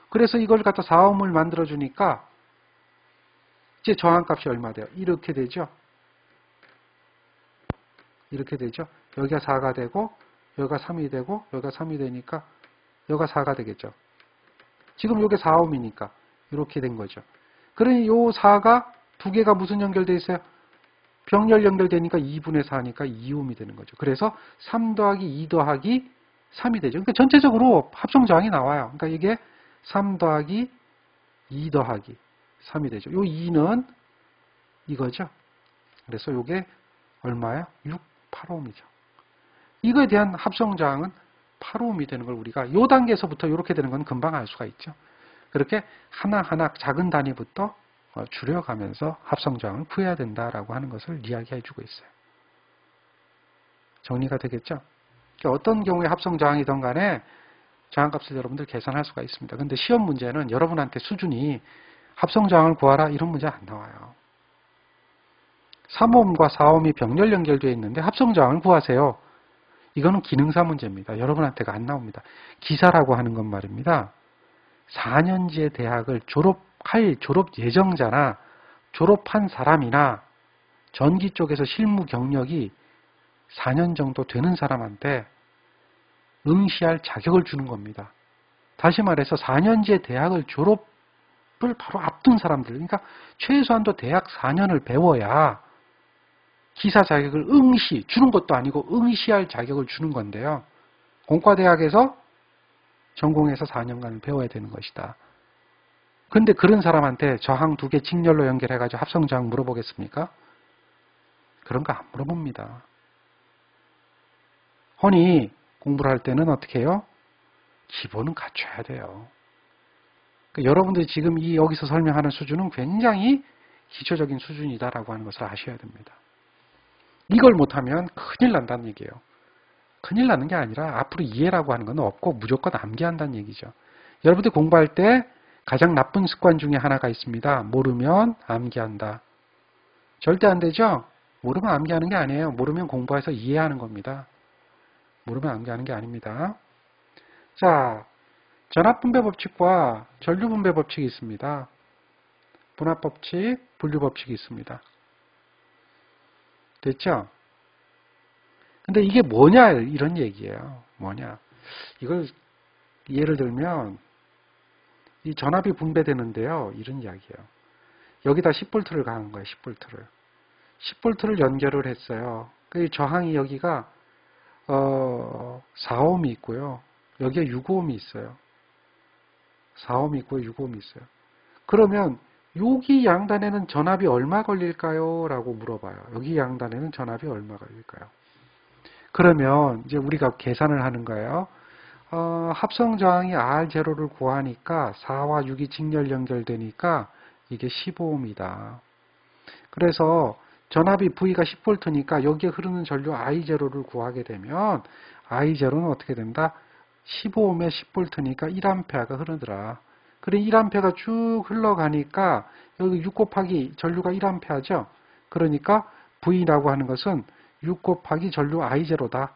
그래서 이걸 갖다 4옴을 만들어주니까 이제 저항값이 얼마 돼요? 이렇게 되죠. 이렇게 되죠. 여기가 4가 되고 여기가 3이 되고 여기가 3이 되니까 여기가 4가 되겠죠. 지금 이게 4옴이니까 이렇게 된 거죠. 그러니 요 4가 두 개가 무슨 연결되어 있어요? 병렬 연결되니까 2분의 4니까 2옴이 되는 거죠. 그래서 3 더하기 2 더하기 3이 되죠. 그러니까 전체적으로 합성 저항이 나와요. 그러니까 이게 3 더하기 2 더하기 3이 되죠. 요 2는 이거죠. 그래서 요게 얼마야? 6, 8옴이죠. 이거에 대한 합성 저항은 8옴이 되는 걸 우리가 요 단계에서부터 이렇게 되는 건 금방 알 수가 있죠. 그렇게 하나하나 작은 단위부터 줄여가면서 합성 저항을 구해야 된다라고 하는 것을 이야기해 주고 있어요. 정리가 되겠죠? 그러니까 어떤 경우에 합성 저항이든 간에 저항값을 여러분들 계산할 수가 있습니다. 근데 시험 문제는 여러분한테 수준이 합성 저항을 구하라 이런 문제 안 나와요. 3옴과 4옴이 병렬 연결되어 있는데 합성 저항을 구하세요. 이거는 기능사 문제입니다. 여러분한테가 안 나옵니다. 기사라고 하는 건 말입니다. 4년제 대학을 졸업할 졸업 예정자나 졸업한 사람이나 전기 쪽에서 실무 경력이 4년 정도 되는 사람한테 응시할 자격을 주는 겁니다. 다시 말해서 4년제 대학을 졸업을 바로 앞둔 사람들, 그러니까 최소한도 대학 4년을 배워야 기사 자격을 응시, 주는 것도 아니고 응시할 자격을 주는 건데요. 공과대학에서 전공해서 4년간 배워야 되는 것이다. 근데 그런 사람한테 저항 두 개 직렬로 연결해가지고 합성저항 물어보겠습니까? 그런 거 안 물어봅니다. 허니 공부를 할 때는 어떻게 해요? 기본은 갖춰야 돼요. 그러니까 여러분들이 지금 여기서 설명하는 수준은 굉장히 기초적인 수준이다라고 하는 것을 아셔야 됩니다. 이걸 못하면 큰일 난다는 얘기예요. 큰일 나는 게 아니라 앞으로 이해라고 하는 건 없고 무조건 암기한다는 얘기죠. 여러분들 공부할 때 가장 나쁜 습관 중에 하나가 있습니다. 모르면 암기한다. 절대 안 되죠? 모르면 암기하는 게 아니에요. 모르면 공부해서 이해하는 겁니다. 모르면 암기하는 게 아닙니다. 자, 전압분배 법칙과 전류분배 법칙이 있습니다. 분압법칙, 분류법칙이 있습니다. 됐죠? 근데 이게 뭐냐 이런 얘기예요. 뭐냐. 이걸 예를 들면 이 전압이 분배되는데요. 이런 이야기예요. 여기다 10V를 가한 거예요. 10V를. 10V를 연결을 했어요. 그 저항이 여기가 4옴이 있고요. 여기에 6옴이 있어요. 4옴이 있고 6옴이 있어요. 그러면 여기 양단에는 전압이 얼마 걸릴까요? 라고 물어봐요. 여기 양단에는 전압이 얼마 걸릴까요? 그러면 이제 우리가 계산을 하는 거예요. 합성 저항이 R0를 구하니까 4와 6이 직렬 연결되니까 이게 15옴이다. 그래서 전압이 V가 10V니까 여기에 흐르는 전류 I0를 구하게 되면 I0는 어떻게 된다? 15옴에 10V니까 1A가 흐르더라. 그래 1A가 쭉 흘러가니까 여기 6 곱하기 전류가 1A죠. 그러니까 V라고 하는 것은 6 곱하기 전류 I0다.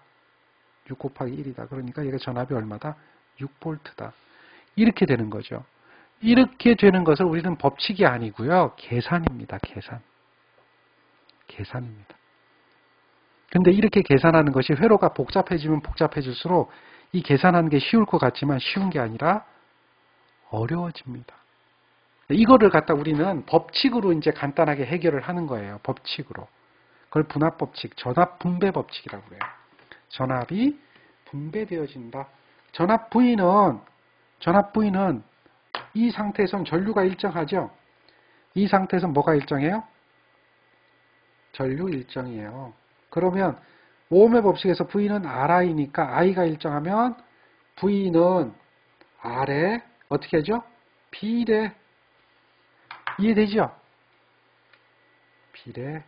6 곱하기 1이다. 그러니까 얘가 전압이 얼마다? 6V다. 이렇게 되는 거죠. 이렇게 되는 것을 우리는 법칙이 아니고요. 계산입니다. 계산입니다. 근데 이렇게 계산하는 것이 회로가 복잡해지면 복잡해질수록 이 계산하는 게 쉬울 것 같지만 쉬운 게 아니라 어려워집니다. 이거를 갖다 우리는 법칙으로 이제 간단하게 해결을 하는 거예요. 법칙으로. 그걸 분압법칙, 전압분배법칙이라고 해요. 전압이 분배되어진다. 전압 V는 이 상태에선 전류가 일정하죠. 이 상태에선 뭐가 일정해요? 전류 일정이에요. 그러면 오음의 법칙에서 V는 Ri니까 I가 일정하면 V는 R에 어떻게 하죠? B래. 이해되죠? B래.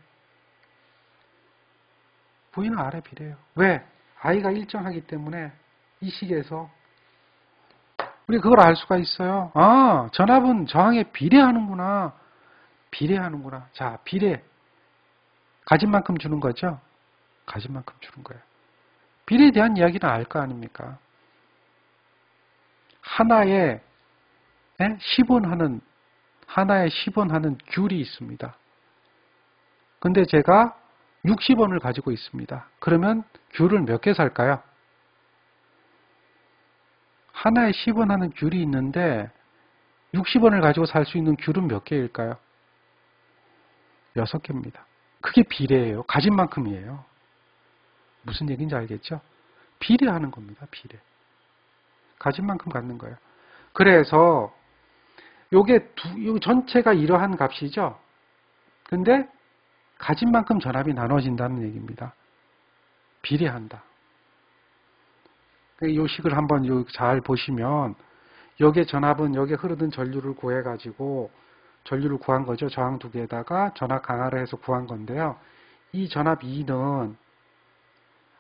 V는 R에 B래요. 왜? I가 일정하기 때문에 이 식에서 우리 그걸 알 수가 있어요. 아, 전압은 저항에 비례하는구나. 비례하는구나. 자, 비례. 가진 만큼 주는 거죠? 가진 만큼 주는 거예요. 비례에 대한 이야기는 알 거 아닙니까? 하나에 10원 하는 귤이 있습니다. 근데 제가 60원을 가지고 있습니다. 그러면 귤을 몇 개 살까요? 하나에 10원 하는 귤이 있는데 60원을 가지고 살 수 있는 귤은 몇 개일까요? 6개입니다. 그게 비례예요. 가진 만큼이에요. 무슨 얘기인지 알겠죠? 비례하는 겁니다. 비례. 가진 만큼 갖는 거예요. 그래서 요게 요 전체가 이러한 값이죠. 근데 가진 만큼 전압이 나눠진다는 얘기입니다. 비례한다. 이 식을 한번 잘 보시면 여기에 전압은 여기에 흐르던 전류를 구해가지고 전류를 구한 거죠. 저항 두 개에다가 전압 강화를 해서 구한 건데요. 이 전압 E는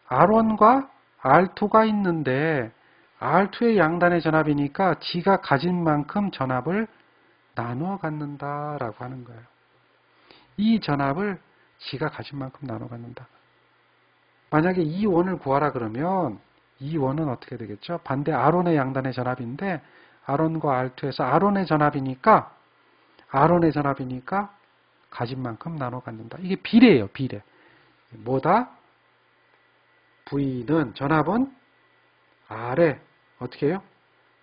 R1과 R2가 있는데 R2의 양단의 전압이니까 G가 가진 만큼 전압을 나누어 갖는다라고 하는 거예요. 이 전압을 G가 가진 만큼 나누어 갖는다. 만약에 E1을 구하라 그러면 E1은 어떻게 되겠죠? 반대 R1의 양단의 전압인데 R1과 R2에서 R1의 전압이니까 가진 만큼 나눠 갖는다. 이게 비례예요. 비례. 뭐다? V는 전압은 R에 어떻게 해요?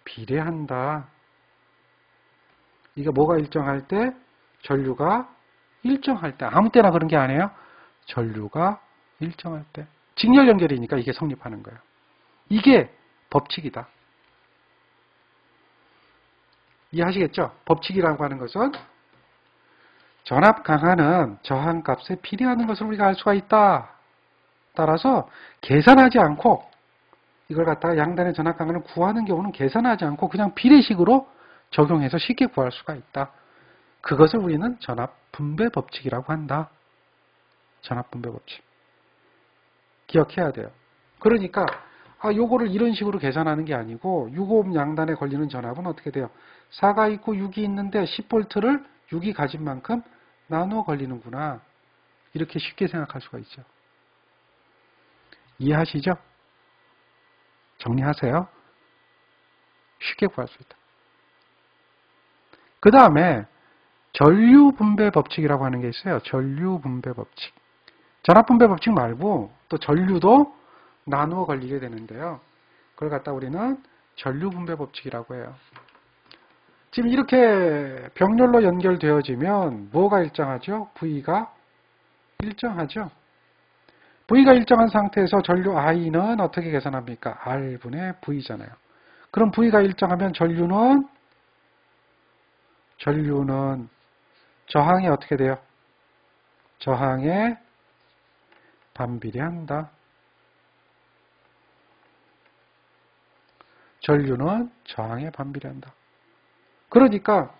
비례한다. 이게 뭐가 일정할 때? 전류가 일정할 때. 아무 때나 그런 게 아니에요. 전류가 일정할 때. 직렬 연결이니까 이게 성립하는 거예요. 이게 법칙이다. 이해하시겠죠? 법칙이라고 하는 것은 전압 강하는 저항값에 비례하는 것을 우리가 알 수가 있다. 따라서 계산하지 않고 이걸 갖다가 양단의 전압 강하를 구하는 경우는 계산하지 않고 그냥 비례식으로 적용해서 쉽게 구할 수가 있다. 그것을 우리는 전압 분배 법칙이라고 한다. 전압 분배 법칙. 기억해야 돼요. 그러니까 요거를 이런 식으로 계산하는 게 아니고 6오hm 양단에 걸리는 전압은 어떻게 돼요? 4가 있고 6이 있는데 10V를 6이 가진 만큼 나누어 걸리는구나. 이렇게 쉽게 생각할 수가 있죠. 이해하시죠? 정리하세요. 쉽게 구할 수 있다. 그 다음에 전류 분배 법칙이라고 하는 게 있어요. 전류 분배 법칙. 전압 분배 법칙 말고 또 전류도 나누어 걸리게 되는데요. 그걸 갖다 우리는 전류 분배 법칙이라고 해요. 지금 이렇게 병렬로 연결되어지면 뭐가 일정하죠? V가 일정하죠. V가 일정한 상태에서 전류 I는 어떻게 계산합니까? R분의 V잖아요. 그럼 V가 일정하면 전류는 저항이 어떻게 돼요? 저항에 반비례한다. 전류는 저항에 반비례한다. 그러니까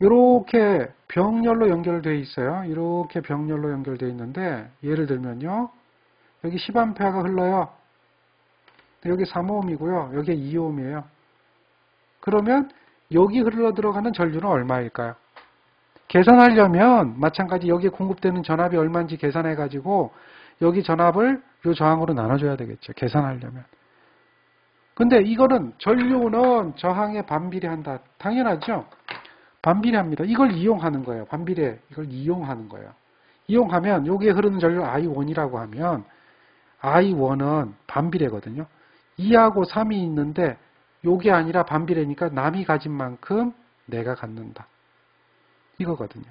이렇게 병렬로 연결되어 있어요. 이렇게 병렬로 연결되어 있는데 예를 들면요. 여기 10A가 흘러요. 여기 3ohm이고요. 여기 2ohm이에요. 그러면 여기 흘러 들어가는 전류는 얼마일까요? 계산하려면 마찬가지 여기에 공급되는 전압이 얼마인지 계산해 가지고 여기 전압을 이 저항으로 나눠줘야 되겠죠. 계산하려면. 근데 이거는 전류는 저항에 반비례한다. 당연하죠. 반비례합니다. 이걸 이용하는 거예요. 반비례. 이걸 이용하는 거예요. 이용하면 여기에 흐르는 전류 I1이라고 하면 I1은 반비례거든요. 2하고 3이 있는데 요게 아니라 반비례니까 남이 가진 만큼 내가 갖는다. 이거거든요.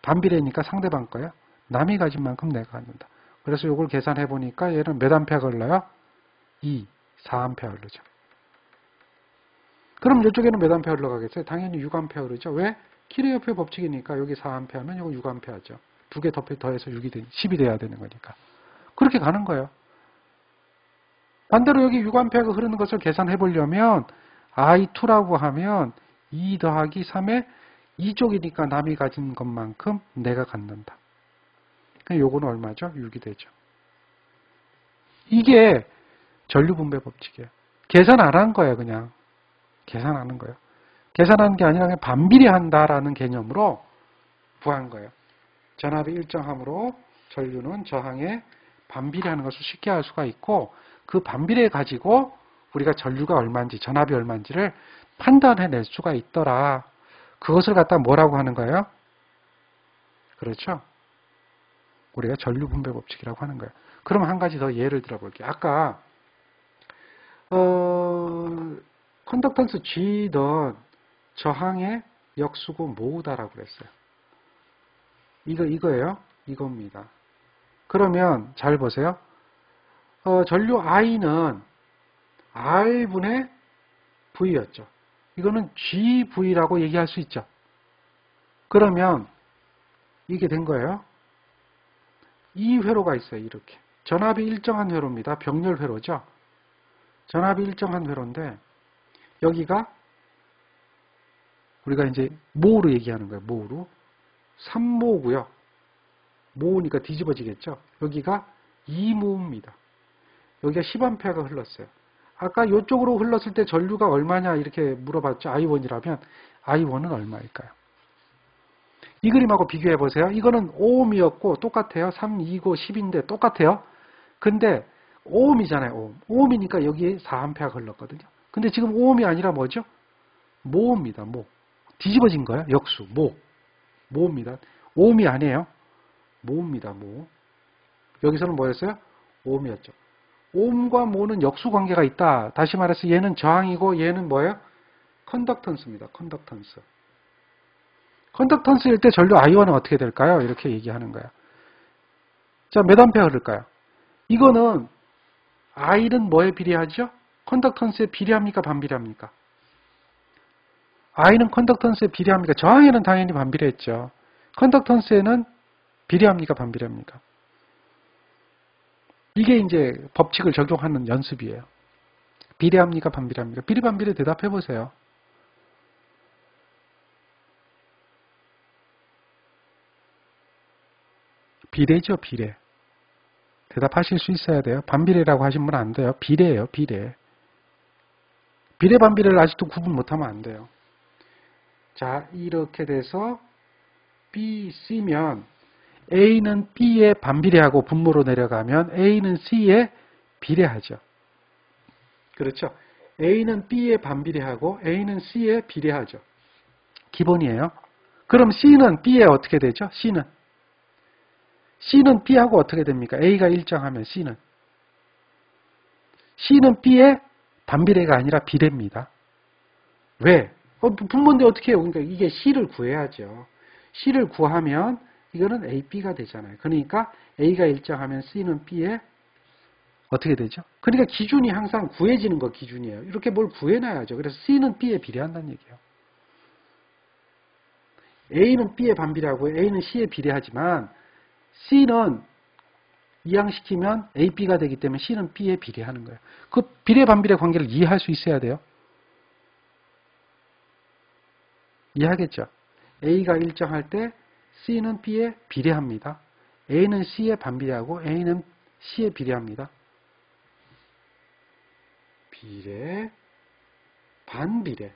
반비례니까 상대방 거예요. 남이 가진 만큼 내가 갖는다. 그래서 요걸 계산해 보니까 얘는 몇 암페어가 흘러요? 4암페어 흐르죠. 그럼 이쪽에는 몇 암페어 흘러가겠어요? 당연히 6암페어 흐르죠. 왜? 키르요프의 법칙이니까 여기 4암페어면 여기 6암페어죠. 두 개 더해서 6이 10이 돼야 되는 거니까. 그렇게 가는 거예요. 반대로 여기 6A가 흐르는 것을 계산해 보려면 I2라고 하면 2 더하기 3의 이쪽이니까 남이 가진 것만큼 내가 갖는다. 요거는 얼마죠? 6이 되죠. 이게 전류분배 법칙이에요. 계산 안 한 거예요, 그냥. 계산하는 거예요. 계산하는 게 아니라 그냥 반비례한다라는 개념으로 구한 거예요. 전압이 일정함으로 전류는 저항에 반비례하는 것을 쉽게 알 수가 있고 그 반비례 가지고 우리가 전류가 얼마인지, 전압이 얼마인지를 판단해낼 수가 있더라. 그것을 갖다 뭐라고 하는 거예요? 그렇죠? 우리가 전류분배 법칙이라고 하는 거예요. 그럼 한 가지 더 예를 들어볼게요. 아까 컨덕턴스 G던 저항의 역수고 모으다라고 그랬어요. 이거예요. 이겁니다. 그러면 잘 보세요. 전류 I는 R분의 V였죠. 이거는 GV라고 얘기할 수 있죠. 그러면 이게 된 거예요. 이 회로가 있어요. 이렇게. 전압이 일정한 회로입니다. 병렬 회로죠. 전압이 일정한 회로인데 여기가 우리가 이제 모로 얘기하는 거예요. 모로. 3모고요. 모으니까 뒤집어지겠죠. 여기가 2모입니다. 여기가 10A가 흘렀어요. 아까 이쪽으로 흘렀을 때 전류가 얼마냐 이렇게 물어봤죠. I1이라면 I1은 얼마일까요? 이 그림하고 비교해 보세요. 이거는 5ohm이었고 똑같아요. 3, 2고 10인데 똑같아요. 근데 5ohm이잖아요. 5ohm이니까 여기에 4A가 흘렀거든요. 근데 지금 5ohm이 아니라 뭐죠? 모입니다. 모. 뒤집어진 거예요. 역수. 모입니다. 5ohm이 아니에요. 모입니다. 모. 여기서는 뭐였어요? 5ohm이었죠. ohm과 모는 역수 관계가 있다. 다시 말해서 얘는 저항이고 얘는 뭐예요? 컨덕턴스입니다. 컨덕턴스. 컨덕턴스일 때 전류 I1은 어떻게 될까요? 이렇게 얘기하는 거예요. 자, 몇 암페어 흐를까요? 이거는 I는 뭐에 비례하죠? 컨덕턴스에 비례합니까? 반비례합니까? I는 컨덕턴스에 비례합니까? 저항에는 당연히 반비례했죠. 컨덕턴스에는 비례합니까? 반비례합니까? 이게 이제 법칙을 적용하는 연습이에요. 비례합니까? 반비례합니까? 비례, 반비례 대답해 보세요. 비례죠, 비례. 대답하실 수 있어야 돼요. 반비례라고 하시면 안 돼요. 비례예요, 비례. 비례, 반비례를 아직도 구분 못하면 안 돼요. 자, 이렇게 돼서 B, C면 A는 B에 반비례하고 분모로 내려가면 A는 C에 비례하죠. 그렇죠? A는 B에 반비례하고 A는 C에 비례하죠. 기본이에요. 그럼 C는 B에 어떻게 되죠? C는 B하고 어떻게 됩니까? A가 일정하면 C는 B에 반비례가 아니라 비례입니다. 왜? 분모인데 어떻게 해요? 그러니까 이게 C를 구해야죠. C를 구하면 이거는 A, B가 되잖아요. 그러니까 A가 일정하면 C는 B에 어떻게 되죠? 그러니까 기준이 항상 구해지는 거 기준이에요. 이렇게 뭘 구해놔야죠. 그래서 C는 B에 비례한다는 얘기예요. A는 B에 반비례하고 A는 C에 비례하지만 C는 이항시키면 A, B가 되기 때문에 C는 B에 비례하는 거예요. 그 비례, 반비례 관계를 이해할 수 있어야 돼요. 이해하겠죠? A가 일정할 때 C는 B에 비례합니다. A는 C에 반비례하고 A는 C에 비례합니다. 비례, 반비례.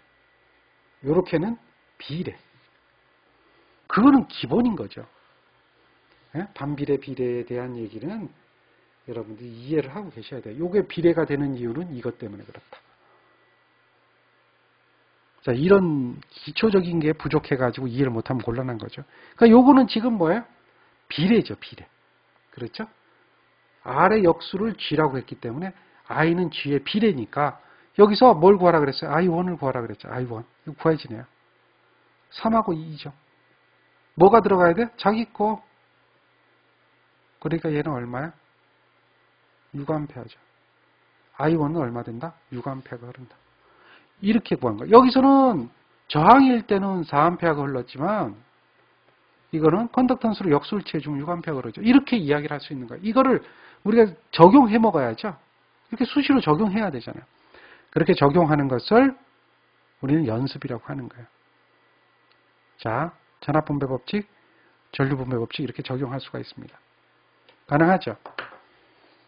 요렇게는 비례. 그거는 기본인 거죠. 반비례, 비례에 대한 얘기는 여러분들이 이해를 하고 계셔야 돼요. 요게 비례가 되는 이유는 이것 때문에 그렇다. 자, 이런 기초적인 게 부족해가지고 이해를 못하면 곤란한 거죠. 그러니까 요거는 지금 뭐예요? 비례죠, 비례. 그렇죠? R의 역수를 G라고 했기 때문에 I는 G의 비례니까 여기서 뭘 구하라 그랬어요? I1을 구하라 그랬죠. I1. 이거 구해지네요. 3하고 2죠. 뭐가 들어가야 돼? 자기 거. 그러니까 얘는 얼마야? 6A죠. I1은 얼마 된다? 6A가 흐른다. 이렇게 구한 거예요. 여기서는 저항일 때는 4A가 흘렀지만 이거는 컨덕턴스로 역수를 취해주면 6A가 흐르죠. 이렇게 이야기를 할 수 있는 거예요. 이거를 우리가 적용해 먹어야죠. 이렇게 수시로 적용해야 되잖아요. 그렇게 적용하는 것을 우리는 연습이라고 하는 거예요. 자, 전압분배 법칙, 전류분배 법칙 이렇게 적용할 수가 있습니다. 가능하죠?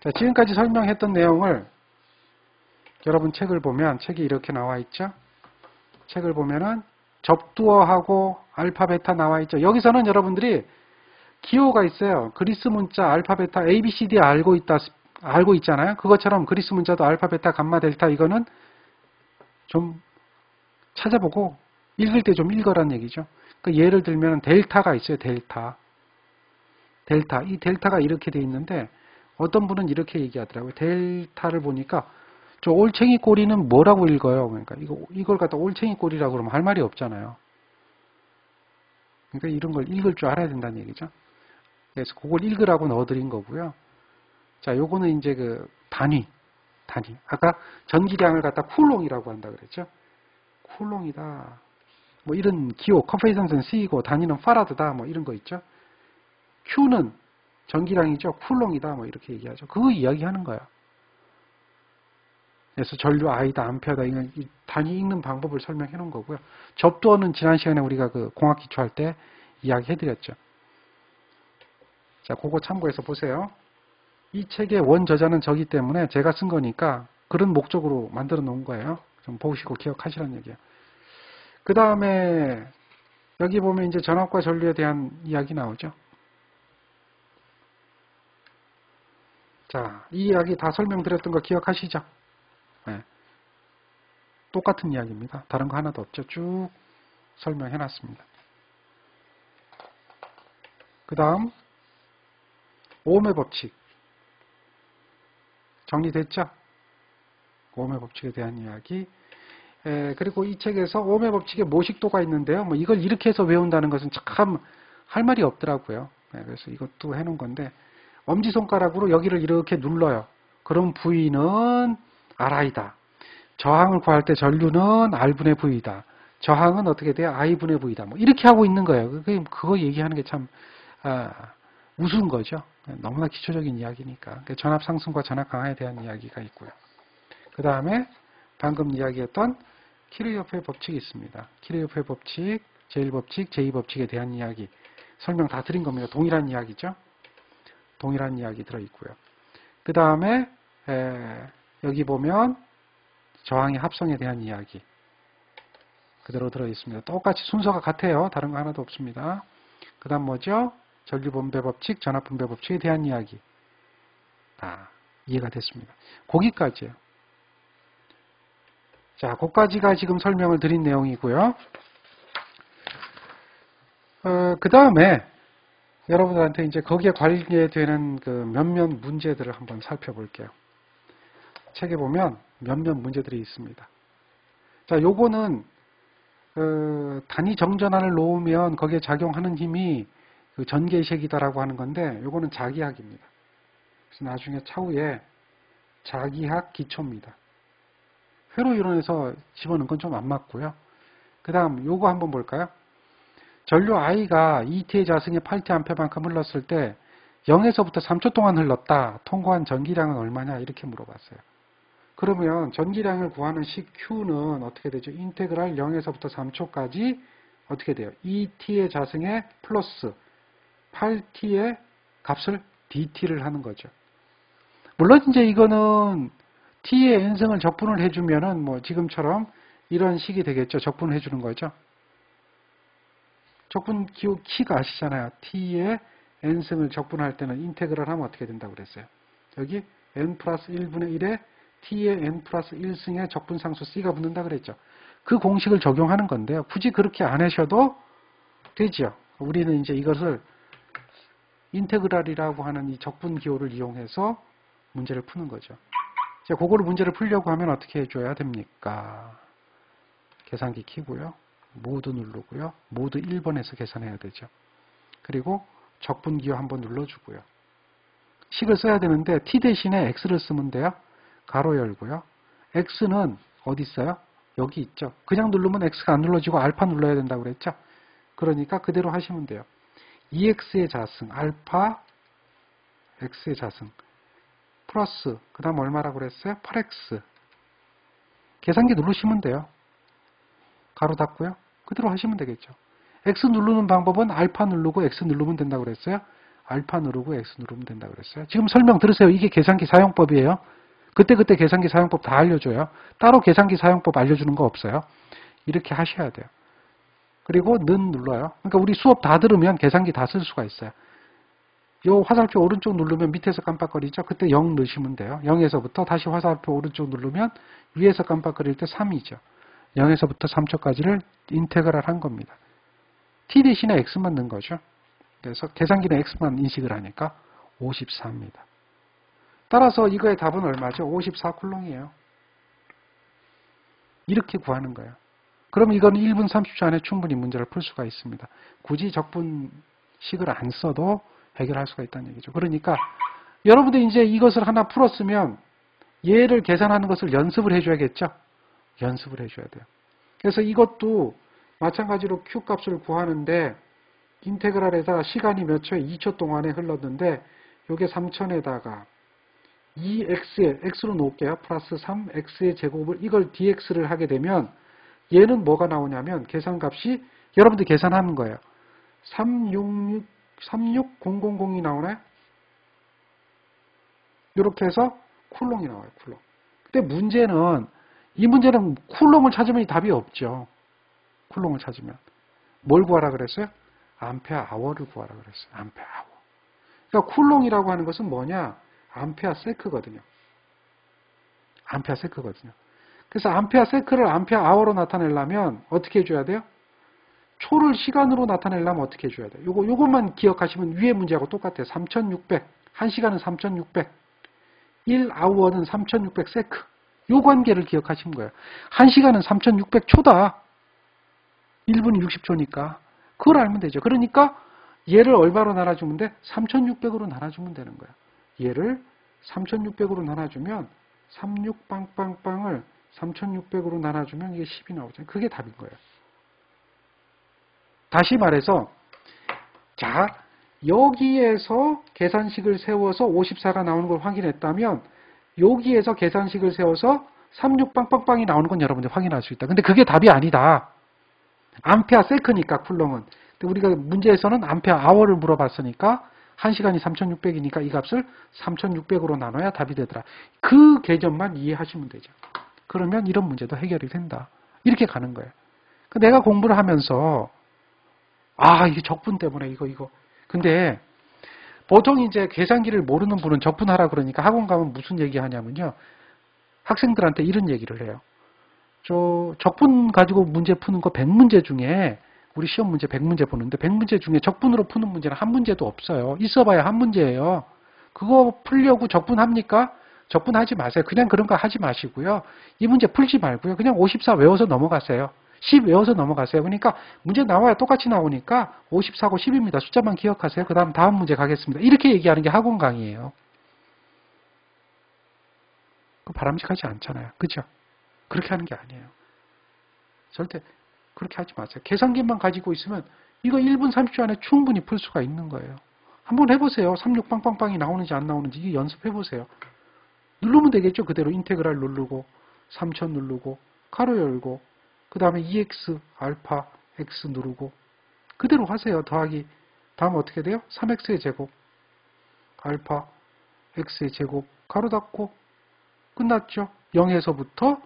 자, 지금까지 설명했던 내용을 여러분 책을 보면 책이 이렇게 나와 있죠? 책을 보면은 접두어하고 알파, 베타 나와 있죠? 여기서는 여러분들이 기호가 있어요. 그리스 문자 알파, 베타, A, B, C, D 알고 있잖아요. 그것처럼 그리스 문자도 알파, 베타, 감마, 델타 이거는 좀 찾아보고 읽을 때 좀 읽어란 얘기죠. 그러니까 예를 들면 델타가 있어요. 델타. 이 델타가 이렇게 돼 있는데 어떤 분은 이렇게 얘기하더라고요. 델타를 보니까 저 올챙이 꼬리는 뭐라고 읽어요? 그러니까 이걸 갖다 올챙이 꼬리라고 그러면 할 말이 없잖아요. 그러니까 이런 걸 읽을 줄 알아야 된다는 얘기죠. 그래서 그걸 읽으라고 넣어드린 거고요. 자, 요거는 이제 그 단위. 아까 전기량을 갖다 쿨롱이라고 한다 그랬죠. 쿨롱이다. 뭐 이런 기호, 컴페이선스는 C이고 단위는 파라드다. 뭐 이런 거 있죠. Q는 전기량이죠. 쿨롱이다. 뭐 이렇게 얘기하죠. 그거 이야기하는 거예요. 그래서 전류 I다, 암페어다. 이건 단위 읽는 방법을 설명해 놓은 거고요. 접두어는 지난 시간에 우리가 그 공학 기초할 때 이야기해 드렸죠. 자, 그거 참고해서 보세요. 이 책의 원저자는 저기 때문에 제가 쓴 거니까 그런 목적으로 만들어 놓은 거예요. 좀 보시고 기억하시라는 얘기예요. 그 다음에 여기 보면 이제 전압과 전류에 대한 이야기 나오죠. 자, 이 이야기 다 설명드렸던 거 기억하시죠? 네. 똑같은 이야기입니다. 다른 거 하나도 없죠. 쭉 설명해 놨습니다. 그 다음 오음의 법칙 정리됐죠? 오음의 법칙에 대한 이야기. 그리고 이 책에서 오음의 법칙의 모식도가 있는데요. 뭐 이걸 이렇게 해서 외운다는 것은 참 할 말이 없더라고요. 그래서 이것도 해놓은 건데 엄지손가락으로 여기를 이렇게 눌러요. 그럼 V는 RI다. 저항을 구할 때 전류는 R분의 V다. 저항은 어떻게 돼요? I분의 V다. 뭐 이렇게 하고 있는 거예요. 그거 얘기하는 게 참 우스운 거죠. 너무나 기초적인 이야기니까. 전압 상승과 전압 강화에 대한 이야기가 있고요. 그 다음에 방금 이야기했던 키르요프의 법칙이 있습니다. 키르요프의 법칙, 제1법칙, 제2법칙에 대한 이야기. 설명 다 드린 겁니다. 동일한 이야기죠. 동일한 이야기 들어있고요. 그 다음에 여기 보면 저항의 합성에 대한 이야기 그대로 들어있습니다. 똑같이 순서가 같아요. 다른 거 하나도 없습니다. 그 다음 뭐죠? 전류분배 법칙, 전압분배 법칙에 대한 이야기. 이해가 됐습니다. 거기까지예요. 자, 거기까지가 지금 설명을 드린 내용이고요. 그 다음에 여러분들한테 이제 거기에 관계되는 그 몇몇 문제들을 한번 살펴볼게요. 책에 보면 몇몇 문제들이 있습니다. 자, 요거는 단위 정전환을 놓으면 거기에 작용하는 힘이 그 전개식이다라고 하는 건데 요거는 자기학입니다. 그래서 나중에 차후에 자기학 기초입니다. 회로 이론에서 집어넣은 건 좀 안 맞고요. 그 다음 요거 한번 볼까요? 전류 I가 2T의 자승에 8T만큼 흘렀을 때 0에서부터 3초 동안 흘렀다. 통과한 전기량은 얼마냐? 이렇게 물어봤어요. 그러면 전기량을 구하는 식 Q는 어떻게 되죠? 인테그랄 0에서부터 3초까지 어떻게 돼요? 2T의 자승에 플러스 8T의 값을 DT를 하는 거죠. 물론 이제 이거는 T의 n승을 적분을 해주면은 뭐 지금처럼 이런 식이 되겠죠. 적분을 해주는 거죠. 적분 기호 키가 아시잖아요. T의 n승을 적분할 때는 인테그랄 하면 어떻게 된다고 그랬어요? 여기 n 플러스 1분의 1에 T의 n 플러스 1승의 적분상수 C가 붙는다 그랬죠. 그 공식을 적용하는 건데요. 굳이 그렇게 안 하셔도 되죠. 우리는 이제 이것을 인테그랄이라고 하는 이 적분 기호를 이용해서 문제를 푸는 거죠. 자, 그거를 문제를 풀려고 하면 어떻게 해줘야 됩니까? 계산기 키고요. 모드 누르고요. 모드 1번에서 계산해야 되죠. 그리고 적분 기호 한번 눌러주고요. 식을 써야 되는데 t 대신에 x를 쓰면 돼요. 가로 열고요. x는 어디 있어요? 여기 있죠. 그냥 누르면 x가 안 눌러지고 알파 눌러야 된다고 그랬죠. 그러니까 그대로 하시면 돼요. 2x의 자승, 알파 x의 자승. 플러스 그 다음 얼마라고 그랬어요? 8x. 계산기 누르시면 돼요. 가로 닫고요. 그대로 하시면 되겠죠. x 누르는 방법은 알파 누르고 x 누르면 된다고 그랬어요. 알파 누르고 x 누르면 된다고 그랬어요. 지금 설명 들으세요. 이게 계산기 사용법이에요. 그때그때 계산기 사용법 다 알려줘요. 따로 계산기 사용법 알려주는 거 없어요. 이렇게 하셔야 돼요. 그리고 는 눌러요. 그러니까 우리 수업 다 들으면 계산기 다 쓸 수가 있어요. 요 화살표 오른쪽 누르면 밑에서 깜빡거리죠. 그때 0 넣으시면 돼요. 0에서부터 다시 화살표 오른쪽 누르면 위에서 깜빡거릴 때 3이죠. 0에서부터 3초까지를 인테그랄 한 겁니다. t 대신에 x만 넣은 거죠. 그래서 계산기는 x만 인식을 하니까 54입니다. 따라서 이거의 답은 얼마죠? 54 쿨롱이에요. 이렇게 구하는 거예요. 그럼 이건 1분 30초 안에 충분히 문제를 풀 수가 있습니다. 굳이 적분식을 안 써도 해결할 수가 있다는 얘기죠. 그러니까 여러분들 이제 이것을 하나 풀었으면 얘를 계산하는 것을 연습을 해줘야겠죠? 연습을 해줘야 돼요. 그래서 이것도 마찬가지로 Q 값을 구하는데 인테그랄에다가 시간이 몇 초에 2초 동안에 흘렀는데 요게 3000에다가 2x에 x로 놓을게요. 플러스 3x의 제곱을 이걸 dx를 하게 되면 얘는 뭐가 나오냐면 계산값이 여러분들 계산하는 거예요. 36000이 나오나요? 이렇게 해서 쿨롱이 나와요. 쿨롱. 근데 문제는 이 문제는 쿨롱을 찾으면 답이 없죠. 쿨롱을 찾으면 뭘 구하라 그랬어요? 암페어 아워를 구하라 그랬어요. 암페어 아워. 그러니까 쿨롱이라고 하는 것은 뭐냐? 암페어 세크거든요. 암페어 세크거든요. 그래서 암페어 세크를 암페어 아워로 나타내려면 어떻게 해줘야 돼요? 초를 시간으로 나타내려면 어떻게 해줘야 돼요? 요것만 기억하시면 위에 문제하고 똑같아요. 3600. 1시간은 3600. 1아워는 3600 세크. 요 관계를 기억하시는 거예요. 1시간은 3600 초다. 1분이 60초니까. 그걸 알면 되죠. 그러니까 얘를 얼마로 나눠주면 돼? 3600으로 나눠주면 되는 거예요. 얘를 3600으로 나눠주면 36빵빵빵을 3600으로 나눠주면 이게 10이 나오잖아요. 그게 답인 거예요. 다시 말해서 자 여기에서 계산식을 세워서 54가 나오는 걸 확인했다면 여기에서 계산식을 세워서 36빵빵빵이 나오는 건 여러분들 확인할 수 있다. 근데 그게 답이 아니다. 암페어 세크니까 쿨롱은. 근데 우리가 문제에서는 암페어 아워를 물어봤으니까 1시간이 3600이니까 이 값을 3600으로 나눠야 답이 되더라. 그 개념만 이해하시면 되죠. 그러면 이런 문제도 해결이 된다. 이렇게 가는 거예요. 내가 공부를 하면서 이게 적분 때문에 이거. 근데 보통 이제 계산기를 모르는 분은 적분하라 그러니까 학원 가면 무슨 얘기 하냐면요. 학생들한테 이런 얘기를 해요. 적분 가지고 문제 푸는 거 100문제 중에 우리 시험 문제 100문제 보는데 100문제 중에 적분으로 푸는 문제는 한 문제도 없어요. 있어봐야 한 문제예요. 그거 풀려고 적분합니까? 적분하지 마세요. 그냥 그런 거 하지 마시고요. 이 문제 풀지 말고요. 그냥 54 외워서 넘어가세요. 10 외워서 넘어가세요. 그러니까 문제 나와야 똑같이 나오니까 54고 10입니다. 숫자만 기억하세요. 그 다음 문제 가겠습니다. 이렇게 얘기하는 게 학원 강의예요. 바람직하지 않잖아요. 그죠? 그렇게 하는 게 아니에요. 절대 그렇게 하지 마세요. 계산기만 가지고 있으면 이거 1분 30초 안에 충분히 풀 수가 있는 거예요. 한번 해보세요. 36빵빵빵이 나오는지 안 나오는지 이거 연습해보세요. 누르면 되겠죠. 그대로 인테그랄 누르고 3000 누르고 가로 열고 그 다음에 2x 알파 x 누르고 그대로 하세요. 더하기 다음 어떻게 돼요? 3x의 제곱 알파 x의 제곱 가로 닫고 끝났죠. 0에서부터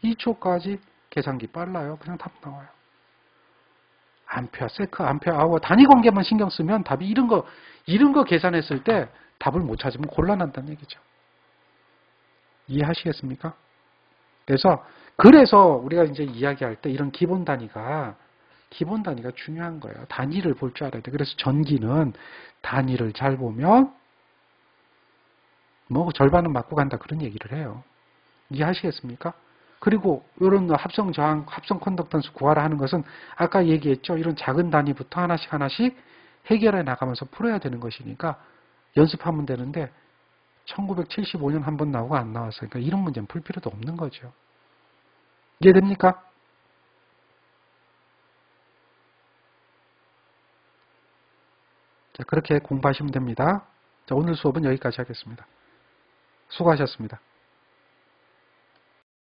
2초까지 계산기 빨라요. 그냥 답 나와요. 암페어, 세크, 암페어, 아워 단위 관계만 신경 쓰면 답이 이런 거 계산했을 때 답을 못 찾으면 곤란한다는 얘기죠. 이해하시겠습니까? 그래서 우리가 이제 이야기할 때 이런 기본 단위가 중요한 거예요. 단위를 볼 줄 알아야 돼. 그래서 전기는 단위를 잘 보면 뭐 절반은 맞고 간다 그런 얘기를 해요. 이해하시겠습니까? 그리고 이런 합성 저항, 합성 컨덕턴스 구하라 하는 것은 아까 얘기했죠. 이런 작은 단위부터 하나씩 해결해 나가면서 풀어야 되는 것이니까 연습하면 되는데 1975년 한 번 나오고 안 나왔어요. 그러니까 이런 문제는 풀 필요도 없는 거죠. 이해됩니까? 자, 그렇게 공부하시면 됩니다. 자, 오늘 수업은 여기까지 하겠습니다. 수고하셨습니다.